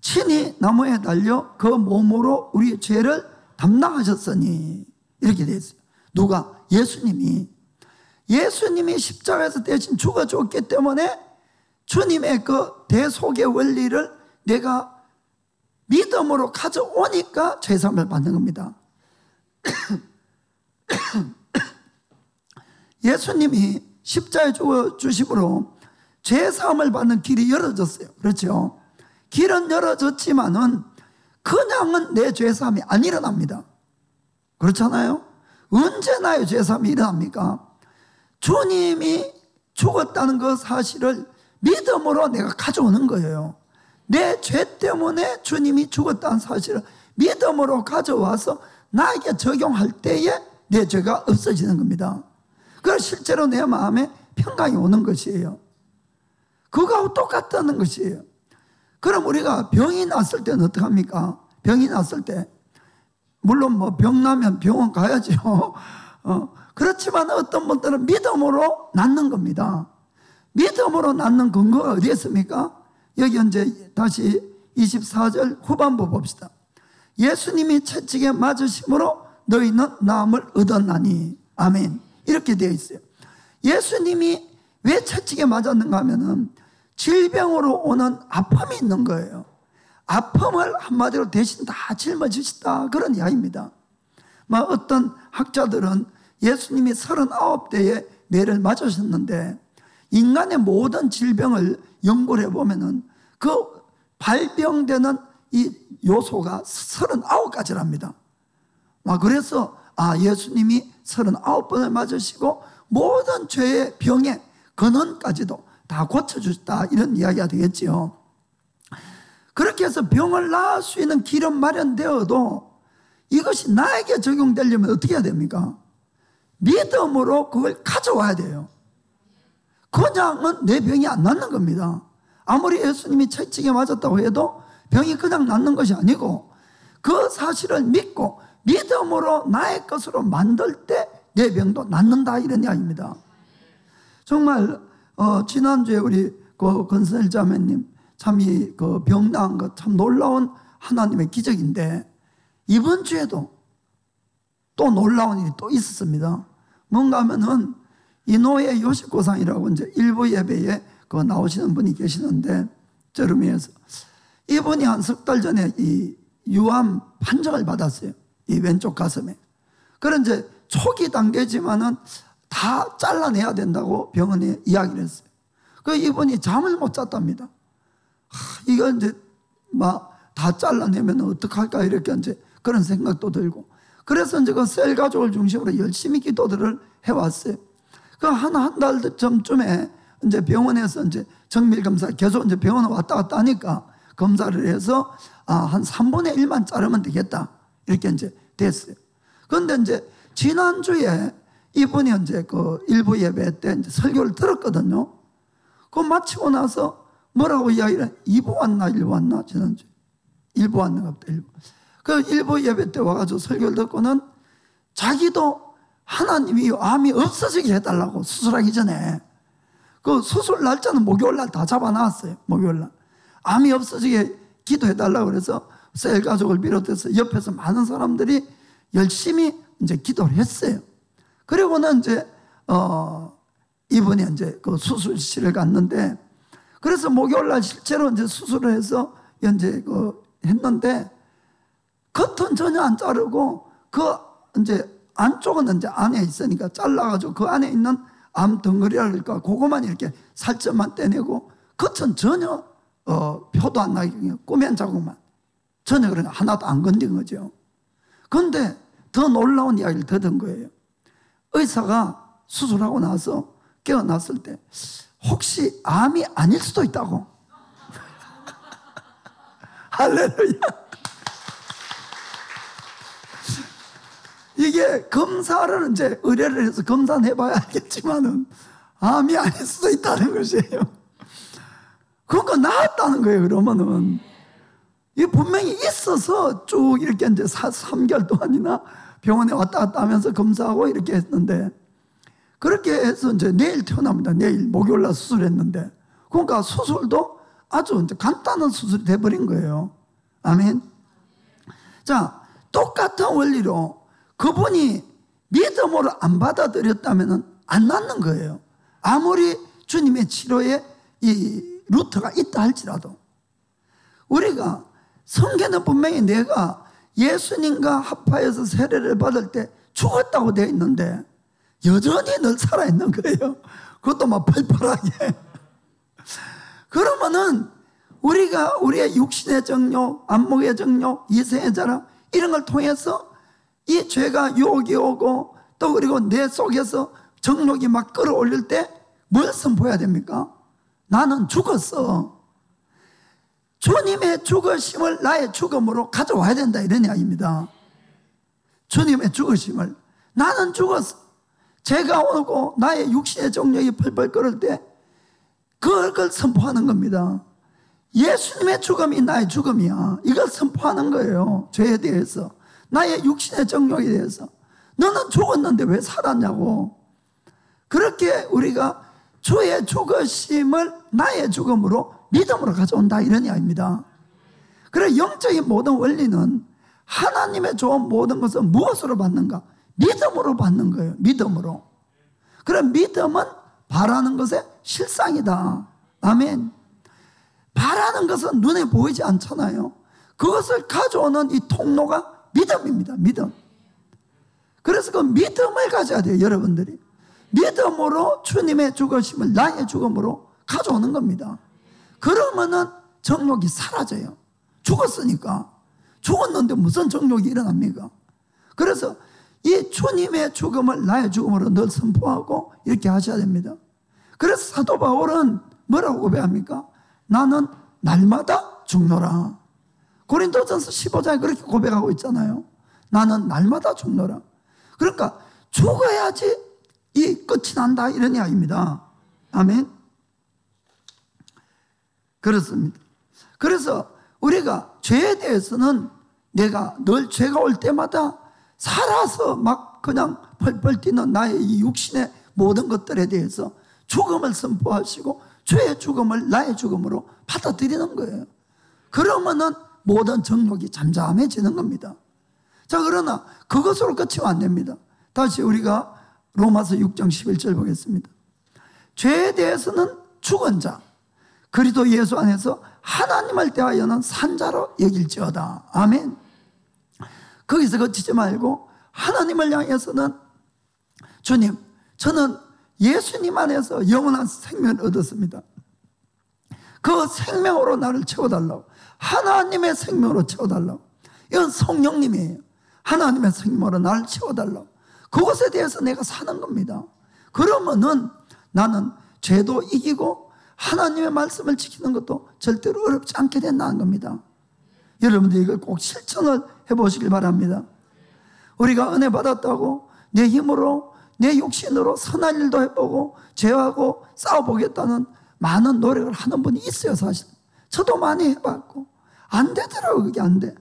친히 나무에 달려 그 몸으로 우리 죄를 담당하셨으니, 이렇게 되어 있어요. 누가? 예수님이 십자가에서 대신 죽어줬기 때문에 주님의 그 대속의 원리를 내가 믿음으로 가져오니까 죄사함을 받는 겁니다. 예수님이 십자가에 죽어주심으로 죄사함을 받는 길이 열어졌어요. 그렇죠? 길은 열어졌지만은 그냥은 내 죄사함이 안 일어납니다. 그렇잖아요? 언제 나의 죄사함이 일어납니까? 주님이 죽었다는 그 사실을 믿음으로 내가 가져오는 거예요. 내 죄 때문에 주님이 죽었다는 사실을 믿음으로 가져와서 나에게 적용할 때에 내 죄가 없어지는 겁니다. 그래서 실제로 내 마음에 평강이 오는 것이에요. 그거하고 똑같다는 것이에요. 그럼 우리가 병이 났을 때는 어떡합니까? 병이 났을 때 물론 뭐 병 나면 병원 가야죠. 그렇지만 어떤 분들은 믿음으로 낫는 겁니다. 믿음으로 낫는 근거가 어디에 있습니까? 여기 이제 다시 24절 후반부 봅시다. 예수님이 채찍에 맞으심으로 너희는 나음을 얻었나니. 아멘. 이렇게 되어 있어요. 예수님이 왜 채찍에 맞았는가 하면은 질병으로 오는 아픔이 있는 거예요. 아픔을 한마디로 대신 다 짊어지시다, 그런 이야기입니다. 어떤 학자들은 예수님이 39대에 매를 맞으셨는데 인간의 모든 질병을 연구를 해보면은 그 발병되는 이 요소가 39가지랍니다. 그래서 예수님이 39번을 맞으시고 모든 죄의 병의 근원까지도 다 고쳐주셨다, 이런 이야기가 되겠지요. 그렇게 해서 병을 나을 수 있는 길은 마련되어도 이것이 나에게 적용되려면 어떻게 해야 됩니까? 믿음으로 그걸 가져와야 돼요. 그냥은 내 병이 안 낫는 겁니다. 아무리 예수님이 채찍에 맞았다고 해도 병이 그냥 낫는 것이 아니고 그 사실을 믿고 믿음으로 나의 것으로 만들 때 내 병도 낫는다, 이런 이야기입니다. 정말 지난주에 우리 그 건설 자매님 참 이 그 병 나은 것 참 놀라운 하나님의 기적인데, 이번 주에도 또 놀라운 일이 또 있었습니다. 뭔가 하면은 이노예 요식고상이라고 이제 일부 예배에 그 나오시는 분이 계시는데, 저름이에서 이분이 한 석 달 전에 이 유암 판정을 받았어요. 이 왼쪽 가슴에. 그런 이제 초기 단계지만은 다 잘라내야 된다고 병원에 이야기를 했어요. 그 이분이 잠을 못 잤답니다. 이거 이제 다 잘라내면 어떡할까, 이렇게 이제 그런 생각도 들고. 그래서 이제 그 셀 가족을 중심으로 열심히 기도들을 해왔어요. 그 한 달 전쯤에 이제 병원에서 이제 정밀 검사 계속 이제 병원에 왔다 갔다 하니까 검사를 해서 한 3분의 1만 자르면 되겠다. 이렇게 이제 됐어요. 그런데 이제 지난주에 이분이 이제 그 일부 예배 때 이제 설교를 들었거든요. 그거 마치고 나서 뭐라고 이야기를, 2부 왔나 1부 왔나 지난주에 1부 왔나 보다 1부. 그 일부 예배 때 와가지고 설교를 듣고는 자기도 하나님이 암이 없어지게 해달라고 수술하기 전에 그 수술 날짜는 목요일 날 다 잡아놨어요. 목요일 날 암이 없어지게 기도해달라고 그래서 셀 가족을 비롯해서 옆에서 많은 사람들이 열심히 이제 기도를 했어요. 그리고는 이제 이분이 이제 그 수술실을 갔는데, 그래서 목요일 날 실제로 이제 수술을 해서 이제 그 했는데 겉은 전혀 안 자르고 그 이제 안쪽은 이제 안에 있으니까 잘라가지고 그 안에 있는 암 덩어리랄까 그거만 이렇게 살점만 떼내고 겉은 전혀 표도 안 나게 꾸면 자국만 전혀 그런 하나도 안 건든 거죠. 그런데 더 놀라운 이야기를 듣은 거예요. 의사가 수술하고 나서 깨어났을 때 혹시 암이 아닐 수도 있다고. 할렐루야. 이게 검사를 이제 의뢰를 해서 검사는 해봐야 알겠지만은 암이 아닐 수도 있다는 것이에요. 그러니까 나았다는 거예요. 그러면은 이게 분명히 있어서 쭉 이렇게 이제 3개월 동안이나 병원에 왔다 갔다 하면서 검사하고 이렇게 했는데, 그렇게 해서 이제 내일 태어납니다. 내일 목요일 날 수술했는데, 그러니까 수술도 아주 이제 간단한 수술이 돼버린 거예요. 아멘. 자, 똑같은 원리로 그분이 믿음으로 안 받아들였다면 안 낫는 거예요. 아무리 주님의 치료에 이 루트가 있다 할지라도. 우리가 성경은 분명히 내가 예수님과 합하여서 세례를 받을 때 죽었다고 되어 있는데 여전히 늘 살아있는 거예요. 그것도 막 펄펄하게. 그러면은 우리가 우리의 육신의 정욕, 안목의 정욕, 이생의 자랑 이런 걸 통해서 이 죄가 유혹이 오고 또 그리고 내 속에서 정욕이 막 끌어올릴 때 뭘 선포해야 됩니까? 나는 죽었어. 주님의 죽으심을 나의 죽음으로 가져와야 된다, 이런 이야기입니다. 주님의 죽으심을. 나는 죽었어. 죄가 오고 나의 육신의 정욕이 펄펄 끓을 때 그걸 선포하는 겁니다. 예수님의 죽음이 나의 죽음이야. 이걸 선포하는 거예요. 죄에 대해서, 나의 육신의 정욕에 대해서. 너는 죽었는데 왜 살았냐고. 그렇게 우리가 주의 죽으심을 나의 죽음으로 믿음으로 가져온다, 이런 이야기입니다. 그래, 영적인 모든 원리는 하나님의 좋은 모든 것은 무엇으로 받는가? 믿음으로 받는 거예요. 믿음으로. 그래, 믿음은 바라는 것의 실상이다. 아멘. 바라는 것은 눈에 보이지 않잖아요. 그것을 가져오는 이 통로가 믿음입니다. 믿음. 그래서 그 믿음을 가져야 돼요, 여러분들이. 믿음으로 주님의 죽으심을 나의 죽음으로 가져오는 겁니다. 그러면은 정욕이 사라져요. 죽었으니까. 죽었는데 무슨 정욕이 일어납니까? 그래서 이 주님의 죽음을 나의 죽음으로 늘 선포하고 이렇게 하셔야 됩니다. 그래서 사도 바울은 뭐라고 고백합니까? 나는 날마다 죽노라. 고린도전서 15장에 그렇게 고백하고 있잖아요. 나는 날마다 죽노라. 그러니까 죽어야지 이 끝이 난다, 이런 이야기입니다. 아멘. 그렇습니다. 그래서 우리가 죄에 대해서는 내가 늘 죄가 올 때마다 살아서 막 그냥 펄펄 뛰는 나의 이 육신의 모든 것들에 대해서 죽음을 선포하시고 죄의 죽음을 나의 죽음으로 받아들이는 거예요. 그러면은 모든 정욕이 잠잠해지는 겁니다. 자, 그러나 그것으로 끝이 안 됩니다. 다시 우리가 로마서 6장 11절 보겠습니다. 죄에 대해서는 죽은 자, 그리스도 예수 안에서 하나님을 대하여는 산자로 여길지어다. 아멘. 거기서 그치지 말고 하나님을 향해서는 주님, 저는 예수님 안에서 영원한 생명을 얻었습니다. 그 생명으로 나를 채워달라고, 하나님의 생명으로 채워달라고. 이건 성령님이에요. 하나님의 생명으로 나를 채워달라고. 그것에 대해서 내가 사는 겁니다. 그러면은 나는 죄도 이기고 하나님의 말씀을 지키는 것도 절대로 어렵지 않게 된다는 겁니다. 여러분들 이걸 꼭 실천을 해보시길 바랍니다. 우리가 은혜 받았다고 내 힘으로 내 욕심으로 선한 일도 해보고 죄하고 싸워보겠다는 많은 노력을 하는 분이 있어요. 사실 저도 많이 해봤고 안 되더라고요. 그게 안 돼.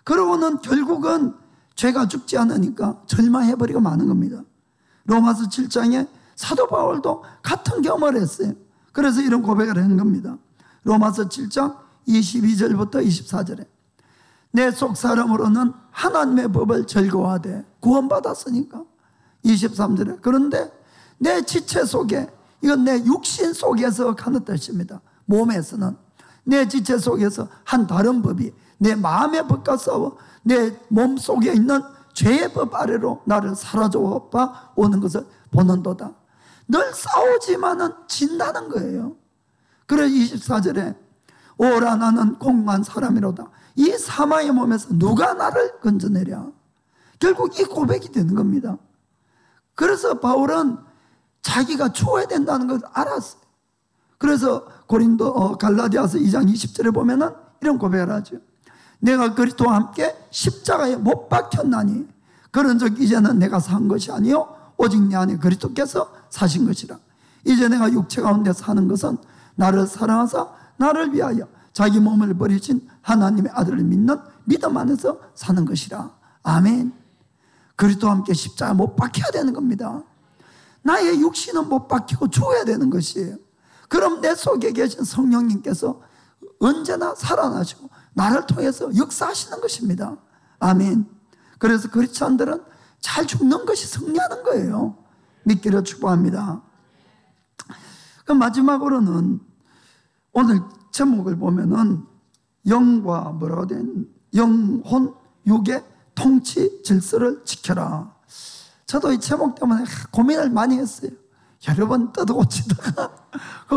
그러고는 결국은 죄가 죽지 않으니까 절망해버리고 마는 겁니다. 로마서 7장에 사도 바울도 같은 경험을 했어요. 그래서 이런 고백을 한 겁니다. 로마서 7장 22절부터 24절에 내 속 사람으로는 하나님의 법을 즐거워하되 구원받았으니까 23절에 그런데 내 지체 속에, 이건 내 육신 속에서 하는 뜻입니다. 몸에서는 내 지체 속에서 한 다른 법이 내 마음의 법과 싸워 내 몸 속에 있는 죄의 법 아래로 나를 사로잡아 오는 것을 보는도다. 늘 싸우지만은 진다는 거예요. 그래서 24절에 오라 나는 공고한 사람이로다. 이 사망의 몸에서 누가 나를 건져내랴. 결국 이 고백이 되는 겁니다. 그래서 바울은 자기가 죽어야 된다는 것을 알았어요. 그래서 갈라디아서 2장 20절에 보면은 이런 고백을 하죠. 내가 그리스도와 함께 십자가에 못 박혔나니 그런즉 이제는 내가 산 것이 아니요 오직 내 안에 그리스도께서 사신 것이라. 이제 내가 육체 가운데 사는 것은 나를 사랑하사 나를 위하여 자기 몸을 버리신 하나님의 아들을 믿는 믿음 안에서 사는 것이라. 아멘. 그리스도와 함께 십자가에 못 박혀야 되는 겁니다. 나의 육신은 못 박히고 죽어야 되는 것이에요. 그럼 내 속에 계신 성령님께서 언제나 살아나시고 나를 통해서 역사하시는 것입니다. 아멘. 그래서 크리스찬들은 잘 죽는 것이 승리하는 거예요. 믿기를 축복합니다. 그럼 마지막으로는 오늘 제목을 보면은 영과 뭐라고 된 영혼 육의 통치 질서를 지켜라. 저도 이 제목 때문에 고민을 많이 했어요. 여러 번 뜯어고치다가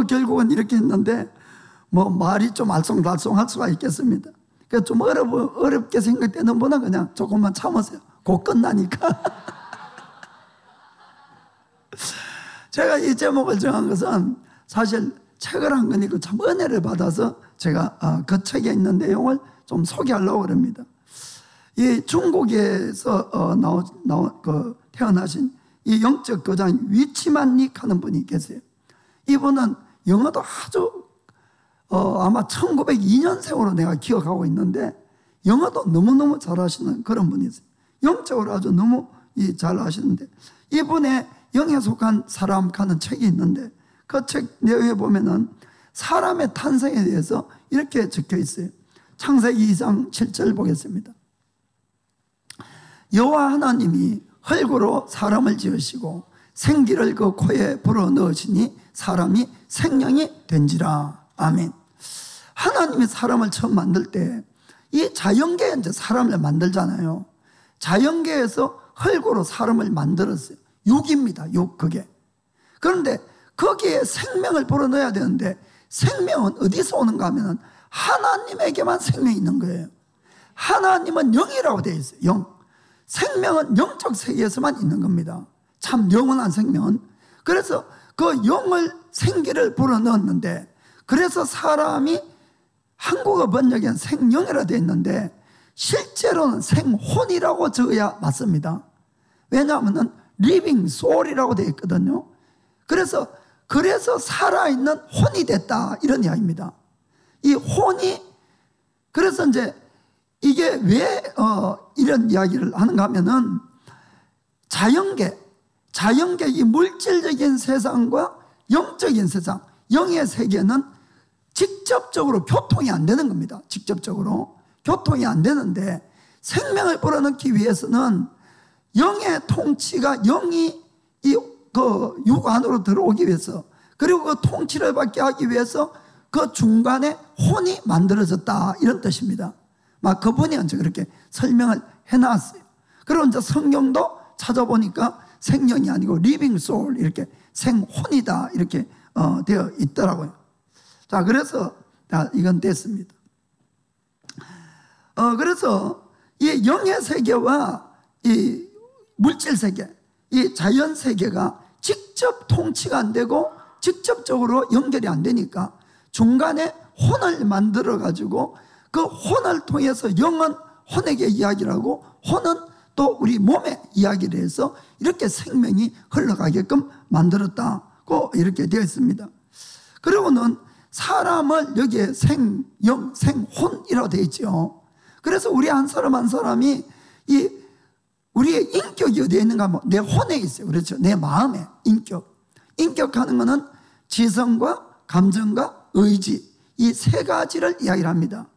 결국은 이렇게 했는데 뭐 말이 좀 알쏭달쏭할 수가 있겠습니다. 그러니까 좀 어렵게 생각되는 분은 그냥 조금만 참으세요. 곧 끝나니까. 제가 이 제목을 정한 것은 사실 책을 한 거니까 참 은혜를 받아서 제가 그 책에 있는 내용을 좀 소개하려고 합니다. 이 중국에서 태어나신 이 영적 거장 위치만닉 하는 분이 계세요. 이분은 영어도 아주 아마 1902년생으로 내가 기억하고 있는데 영어도 너무너무 잘하시는 그런 분이세요. 영적으로 아주 너무 잘 하시는데 이분의 영에 속한 사람 하는 책이 있는데 그 책 내용에 보면은 사람의 탄생에 대해서 이렇게 적혀 있어요. 창세기 2장 7절 보겠습니다. 여호와 하나님이 흙으로 사람을 지으시고 생기를 그 코에 불어넣으시니 사람이 생명이 된지라. 아멘. 하나님이 사람을 처음 만들 때 이 자연계에 이제 사람을 만들잖아요. 자연계에서 흙으로 사람을 만들었어요. 육입니다. 육 그게. 그런데 거기에 생명을 불어넣어야 되는데 생명은 어디서 오는가 하면 하나님에게만 생명이 있는 거예요. 하나님은 영이라고 되어 있어요. 영. 생명은 영적 세계에서만 있는 겁니다. 참 영원한 생명은. 그래서 그 영을 생기를 불어넣었는데 그래서 사람이 한국어 번역엔 생영이라 되어 있는데 실제로는 생혼이라고 적어야 맞습니다. 왜냐하면 living soul이라고 되어 있거든요. 그래서 살아있는 혼이 됐다 이런 이야기입니다. 이 혼이 그래서 이제 이게 왜 이런 이야기를 하는가 하면은 자연계 이 물질적인 세상과 영적인 세상, 영의 세계는 직접적으로 교통이 안 되는 겁니다. 직접적으로 교통이 안 되는데 생명을 불어넣기 위해서는 영의 통치가 영이 육 안으로 들어오기 위해서 그리고 그 통치를 받게 하기 위해서 그 중간에 혼이 만들어졌다 이런 뜻입니다. 막 그분이 이제 그렇게 설명을 해놨어요. 그리고 이제 성경도 찾아보니까 생명이 아니고 living soul 이렇게 생혼이다 이렇게 되어 있더라고요. 자, 그래서 이건 됐습니다. 그래서 이 영의 세계와 이 물질 세계, 이 자연 세계가 직접 통치가 안 되고 직접적으로 연결이 안 되니까 중간에 혼을 만들어 가지고 그 혼을 통해서 영은 혼에게 이야기를 하고 혼은 또 우리 몸의 이야기를 해서 이렇게 생명이 흘러가게끔 만들었다고 이렇게 되어 있습니다. 그리고는 사람을 여기에 생영, 생혼이라고 되어 있죠. 그래서 우리 한 사람 한 사람이 이 우리의 인격이 어디에 있는가 하면 내 혼에 있어요. 그렇죠. 내 마음에 인격. 인격하는 것은 지성과 감정과 의지, 이 세 가지를 이야기를 합니다.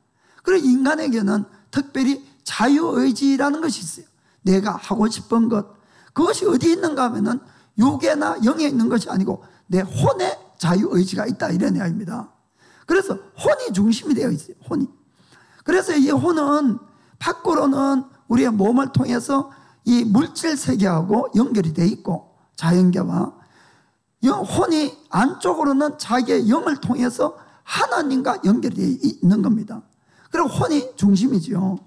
그리고 인간에게는 특별히 자유의지라는 것이 있어요. 내가 하고 싶은 것, 그것이 어디 있는가 하면은 육에나 영에 있는 것이 아니고 내 혼에 자유의지가 있다, 이런 이야기입니다. 그래서 혼이 중심이 되어 있어요. 혼이. 그래서 이 혼은 밖으로는 우리의 몸을 통해서 이 물질 세계하고 연결이 되어 있고, 자연계와 혼이 안쪽으로는 자기의 영을 통해서 하나님과 연결이 되어 있는 겁니다. 그리고 혼이 중심이죠.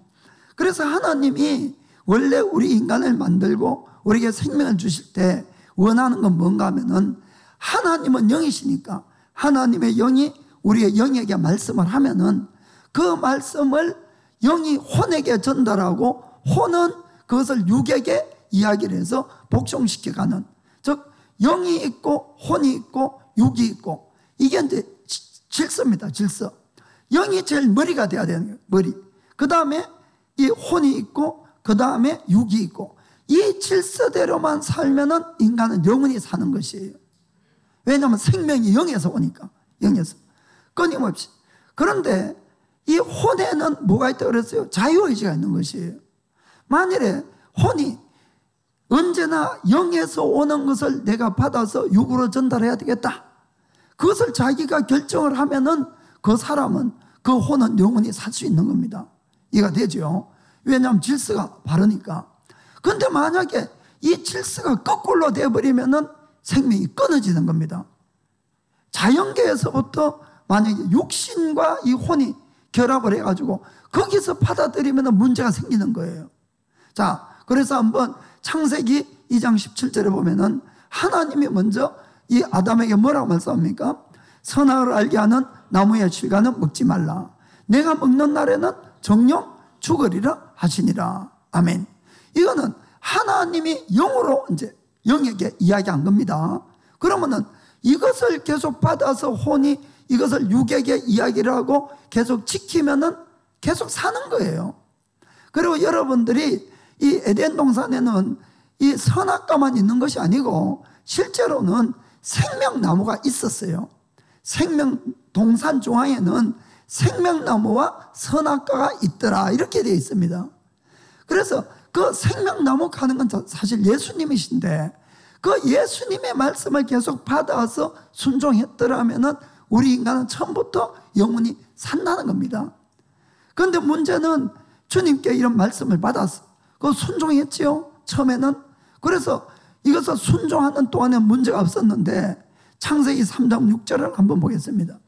그래서 하나님이 원래 우리 인간을 만들고 우리에게 생명을 주실 때 원하는 건 뭔가 하면은, 하나님은 영이시니까 하나님의 영이 우리의 영에게 말씀을 하면은 그 말씀을 영이 혼에게 전달하고 혼은 그것을 육에게 이야기를 해서 복종시켜가는, 즉 영이 있고 혼이 있고 육이 있고, 이게 이제 질서입니다. 질서. 영이 제일 머리가 돼야 되는 거예요. 머리. 그 다음에 이 혼이 있고, 그 다음에 육이 있고, 이 질서대로만 살면은 인간은 영원히 사는 것이에요. 왜냐하면 생명이 영에서 오니까. 영에서 끊임없이. 그런데 이 혼에는 뭐가 있다고 그랬어요? 자유의지가 있는 것이에요. 만일에 혼이 언제나 영에서 오는 것을 내가 받아서 육으로 전달해야 되겠다, 그것을 자기가 결정을 하면은 그 사람은, 그 혼은 영원히 살 수 있는 겁니다. 이해가 되죠? 왜냐하면 질서가 바르니까. 그런데 만약에 이 질서가 거꾸로 되어버리면은 생명이 끊어지는 겁니다. 자연계에서부터 만약에 육신과 이 혼이 결합을 해가지고 거기서 받아들이면 문제가 생기는 거예요. 자, 그래서 한번 창세기 2장 17절에 보면은 하나님이 먼저 이 아담에게 뭐라고 말씀합니까? 선악을 알게 하는 나무의 실과는 먹지 말라. 내가 먹는 날에는 정령 죽으리라 하시니라. 아멘. 이거는 하나님이 영으로 이제 영에게 이야기한 겁니다. 그러면은 이것을 계속 받아서 혼이 이것을 육에게 이야기를 하고 계속 지키면은 계속 사는 거예요. 그리고 여러분들이 이 에덴 동산에는 이 선악과만 있는 것이 아니고 실제로는 생명나무가 있었어요. 동산 중앙에는 생명나무와 선악과가 있더라, 이렇게 되어 있습니다. 그래서 그 생명나무 가는 건 사실 예수님이신데, 그 예수님의 말씀을 계속 받아서 순종했더라면은 우리 인간은 처음부터 영원히 산다는 겁니다. 그런데 문제는 주님께 이런 말씀을 받았어. 그거 순종했지요, 처음에는. 그래서 이것을 순종하는 동안에 문제가 없었는데, 창세기 3장 6절을 한번 보겠습니다.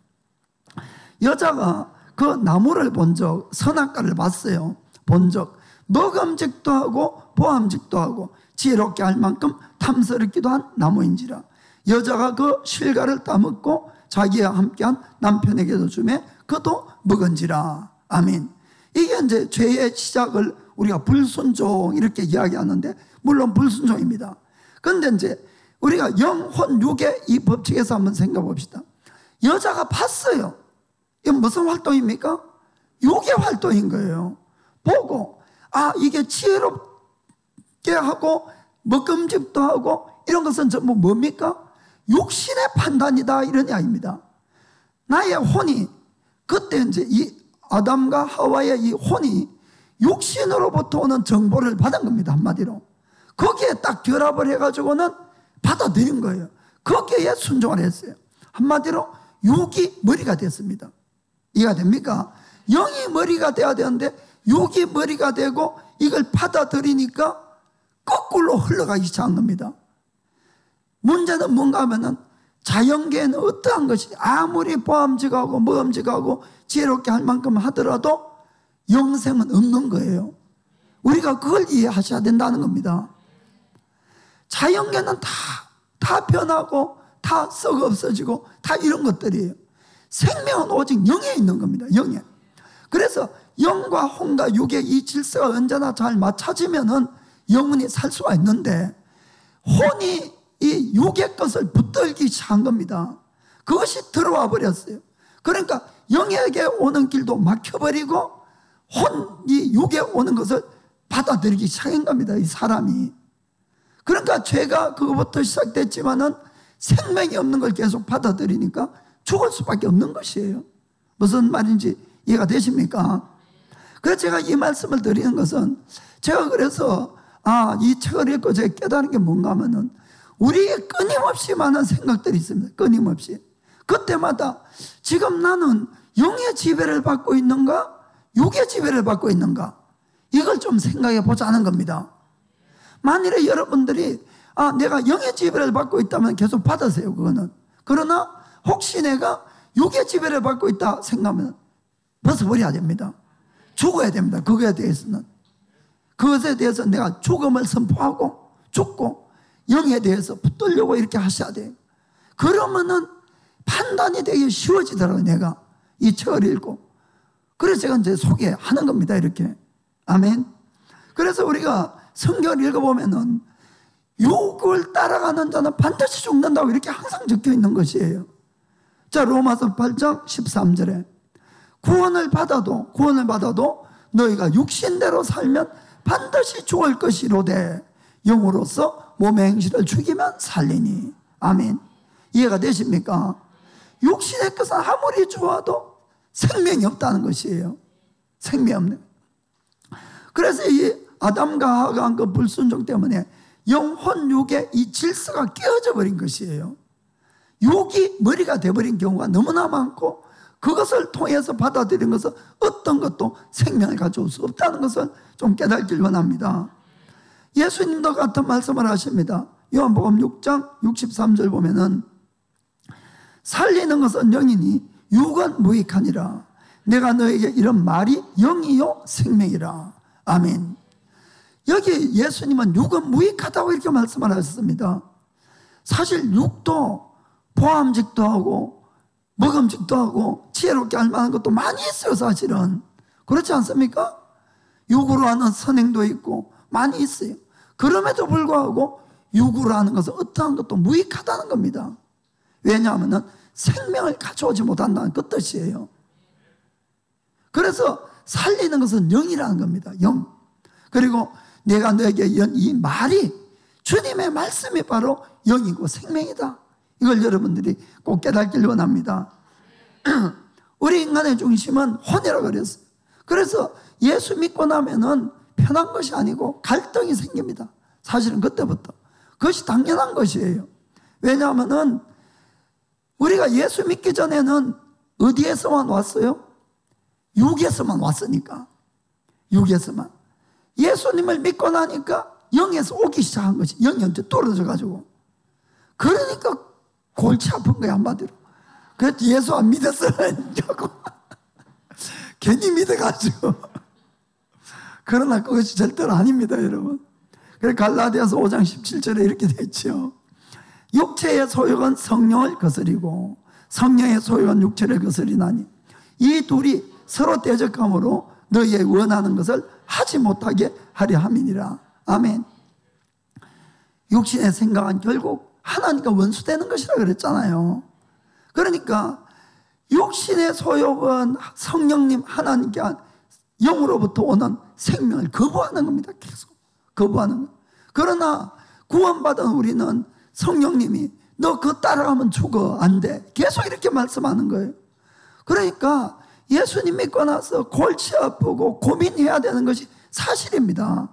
여자가 그 나무를 본 적, 선악과를 봤어요. 본 적, 먹음직도 하고 보암직도 하고 지혜롭게 할 만큼 탐스럽기도 한 나무인지라. 여자가 그 실과를 따먹고 자기와 함께한 남편에게도 주매 그도 먹은지라. 아멘. 이게 이제 죄의 시작을 우리가 불순종 이렇게 이야기하는데, 물론 불순종입니다. 그런데 이제 우리가 영혼 육의 이 법칙에서 한번 생각해 봅시다. 여자가 봤어요. 이건 무슨 활동입니까? 육의 활동인 거예요. 보고, 아, 이게 지혜롭게 하고 먹음직도 하고 이런 것은 전부 뭡니까? 육신의 판단이다, 이런 이야기입니다. 나의 혼이, 그때 이제 이 아담과 하와의 이 혼이 육신으로부터 오는 정보를 받은 겁니다. 한마디로 거기에 딱 결합을 해가지고는 받아들인 거예요. 거기에 순종을 했어요. 한마디로 육이 머리가 됐습니다. 이해가 됩니까? 영이 머리가 돼야 되는데 육이 머리가 되고 이걸 받아들이니까 거꾸로 흘러가기 시작한 겁니다. 문제는 뭔가 하면은 자연계에는 어떠한 것이 아무리 보암직하고 먹음직하고 지혜롭게 할 만큼 하더라도 영생은 없는 거예요. 우리가 그걸 이해하셔야 된다는 겁니다. 자연계는 다 변하고 다 썩어 없어지고 다 이런 것들이에요. 생명은 오직 영에 있는 겁니다. 영에. 그래서 영과 혼과 육의 이 질서가 언제나 잘 맞춰지면은 영혼이 살 수가 있는데, 혼이 이 육의 것을 붙들기 시작한 겁니다. 그것이 들어와 버렸어요. 그러니까 영에게 오는 길도 막혀버리고 혼이 육에 오는 것을 받아들이기 시작한 겁니다, 이 사람이. 그러니까 죄가 그것부터 시작됐지만은 생명이 없는 걸 계속 받아들이니까 죽을 수밖에 없는 것이에요. 무슨 말인지 이해가 되십니까? 그래서 제가 이 말씀을 드리는 것은, 제가 그래서 이 책을 읽고 제가 깨달은 게 뭔가 하면은, 우리에게 끊임없이 많은 생각들이 있습니다. 끊임없이. 그때마다 지금 나는 영의 지배를 받고 있는가, 육의 지배를 받고 있는가, 이걸 좀 생각해 보자는 겁니다. 만일에 여러분들이 내가 영의 지배를 받고 있다면 계속 받으세요, 그거는. 그러나 혹시 내가 육의 지배를 받고 있다 생각하면 벗어버려야 됩니다. 죽어야 됩니다. 그거에 대해서는. 그것에 대해서 내가 죽음을 선포하고 죽고 영에 대해서 붙들려고 이렇게 하셔야 돼요. 그러면은 판단이 되게 쉬워지더라고요, 내가 이 책을 읽고. 그래서 제가 이제 소개하는 겁니다, 이렇게. 아멘. 그래서 우리가 성경을 읽어보면은 육을 따라가는 자는 반드시 죽는다고 이렇게 항상 적혀 있는 것이에요. 자, 로마서 8장 13절에 구원을 받아도 너희가 육신대로 살면 반드시 죽을 것이로되 영으로서 몸의 행실을 죽이면 살리니. 아멘. 이해가 되십니까? 육신의 것은 아무리 좋아도 생명이 없다는 것이에요. 생명이 없는. 그래서 이 아담과 하가 그 불순종 때문에 영혼 육의 이 질서가 깨어져 버린 것이에요. 육이 머리가 되어버린 경우가 너무나 많고, 그것을 통해서 받아들인 것은 어떤 것도 생명을 가져올 수 없다는 것을 좀 깨닫길 원합니다. 예수님도 같은 말씀을 하십니다. 요한복음 6장 63절 보면은, 살리는 것은 영이니 육은 무익하니라. 내가 너에게 이런 말이 영이요 생명이라. 아멘. 여기 예수님은 육은 무익하다고 이렇게 말씀을 하셨습니다. 사실 육도 보암직도 하고 먹음직도 하고 지혜롭게 할 만한 것도 많이 있어요, 사실은. 그렇지 않습니까? 육으로 하는 선행도 있고 많이 있어요. 그럼에도 불구하고 육으로 하는 것은 어떠한 것도 무익하다는 겁니다. 왜냐하면 생명을 가져오지 못한다는 그 뜻이에요. 그래서 살리는 것은 영이라는 겁니다. 영. 그리고 내가 너에게 이 말이, 주님의 말씀이 바로 영이고 생명이다. 이걸 여러분들이 꼭 깨닫길 원합니다. 우리 인간의 중심은 혼이라고 그랬어요. 그래서 예수 믿고 나면은 편한 것이 아니고 갈등이 생깁니다. 사실은 그때부터. 그것이 당연한 것이에요. 왜냐하면은 우리가 예수 믿기 전에는 어디에서만 왔어요? 육에서만 왔으니까. 육에서만. 예수님을 믿고 나니까 영에서 오기 시작한 것이, 영이 떨어져가지고. 그러니까 골치 아픈 거야, 한마디로. 그래서 예수 안 믿었으면 괜히 믿어가지고. 그러나 그것이 절대로 아닙니다, 여러분. 그래서 갈라디아서 5장 17절에 이렇게 되어 있죠. 육체의 소욕은 성령을 거스리고 성령의 소욕은 육체를 거스리나니 이 둘이 서로 대적함으로 너희의 원하는 것을 하지 못하게 하려 함이니라. 아멘. 육신의 생각은 결국 하나님과 원수되는 것이라 그랬잖아요. 그러니까 육신의 소욕은 성령님 하나님께 영으로부터 오는 생명을 거부하는 겁니다. 계속 거부하는 것. 그러나 구원받은 우리는 성령님이 너 그거 따라가면 죽어, 안 돼, 계속 이렇게 말씀하는 거예요. 그러니까 예수님 믿고 나서 골치 아프고 고민해야 되는 것이 사실입니다.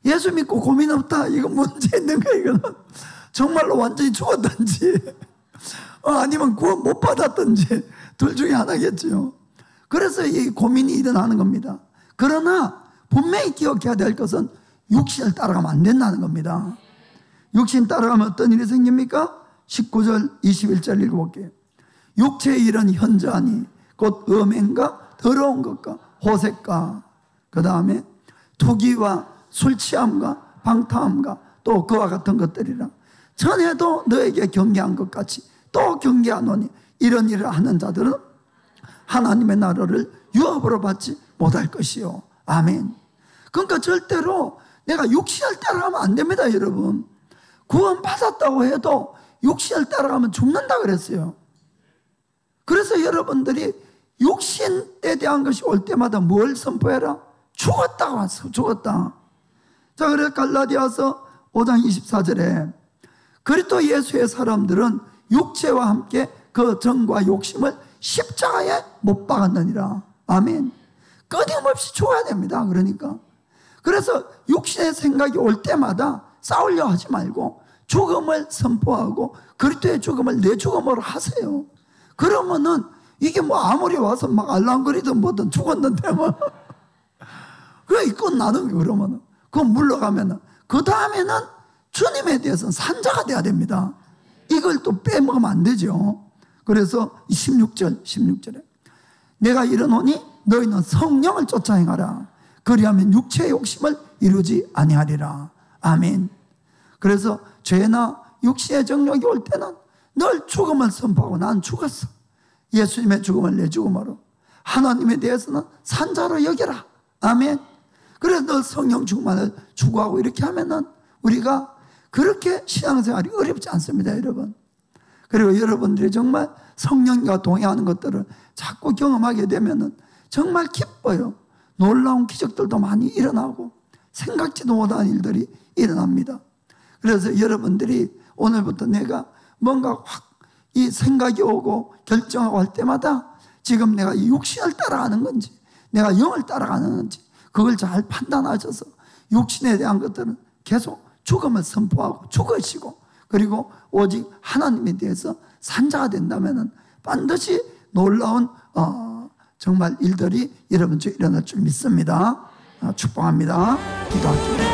예수 믿고 고민 없다, 이거 문제 있는 거예요. 이거는 정말로 완전히 죽었든지 아니면 구원 못 받았든지 둘 중에 하나겠죠. 그래서 이 고민이 일어나는 겁니다. 그러나 분명히 기억해야 될 것은 육신을 따라가면 안 된다는 겁니다. 육신 따라가면 어떤 일이 생깁니까? 19절 21절 읽어볼게요. 육체의 일은 현저하니 곧 음행과 더러운 것과 호색과 그 다음에 투기와 술취함과 방탕함과 또 그와 같은 것들이라. 전에도 너에게 경계한 것 같이 또 경계하노니 이런 일을 하는 자들은 하나님의 나라를 유업으로 받지 못할 것이요. 아멘. 그러니까 절대로 내가 육신을 따라가면 안 됩니다, 여러분. 구원 받았다고 해도 육신을 따라가면 죽는다 그랬어요. 그래서 여러분들이 육신에 대한 것이 올 때마다 뭘 선포해라? 죽었다고 왔어. 죽었다. 자, 그래서 갈라디아서 5장 24절에 그리스도 예수의 사람들은 육체와 함께 그 정과 욕심을 십자가에 못 박았느니라. 아멘. 끊임없이 죽어야 됩니다. 그러니까 그래서 육신의 생각이 올 때마다 싸우려 하지 말고 죽음을 선포하고 그리스도의 죽음을 내 죽음으로 하세요. 그러면은 이게 뭐 아무리 와서 막 알랑거리든 뭐든 죽었는데 뭐 그래 끝나는 게 그러면은 그거 물러가면은 그 다음에는 주님에 대해서는 산자가 돼야 됩니다. 이걸 또 빼먹으면 안 되죠. 그래서 16절에 내가 이르노니 너희는 성령을 쫓아 행하라. 그리하면 육체의 욕심을 이루지 아니하리라. 아멘. 그래서 죄나 육신의 정욕이 올 때는 늘 죽음을 선포하고 난 죽었어. 예수님의 죽음을 내 죽음으로 하나님에 대해서는 산자로 여겨라. 아멘. 그래서 늘 성령 충만을 추구하고 이렇게 하면은 우리가 그렇게 신앙생활이 어렵지 않습니다, 여러분. 그리고 여러분들이 정말 성령과 동행하는 것들을 자꾸 경험하게 되면은 정말 기뻐요. 놀라운 기적들도 많이 일어나고 생각지도 못한 일들이 일어납니다. 그래서 여러분들이 오늘부터 내가 뭔가 확 이 생각이 오고 결정하고 할 때마다 지금 내가 이 육신을 따라가는 건지 내가 영을 따라가는 건지 그걸 잘 판단하셔서 육신에 대한 것들은 계속 죽음을 선포하고 죽으시고 그리고 오직 하나님에 대해서 산자가 된다면 반드시 놀라운 정말 일들이 여러분 중에 일어날 줄 믿습니다. 축복합니다. 기도할게요.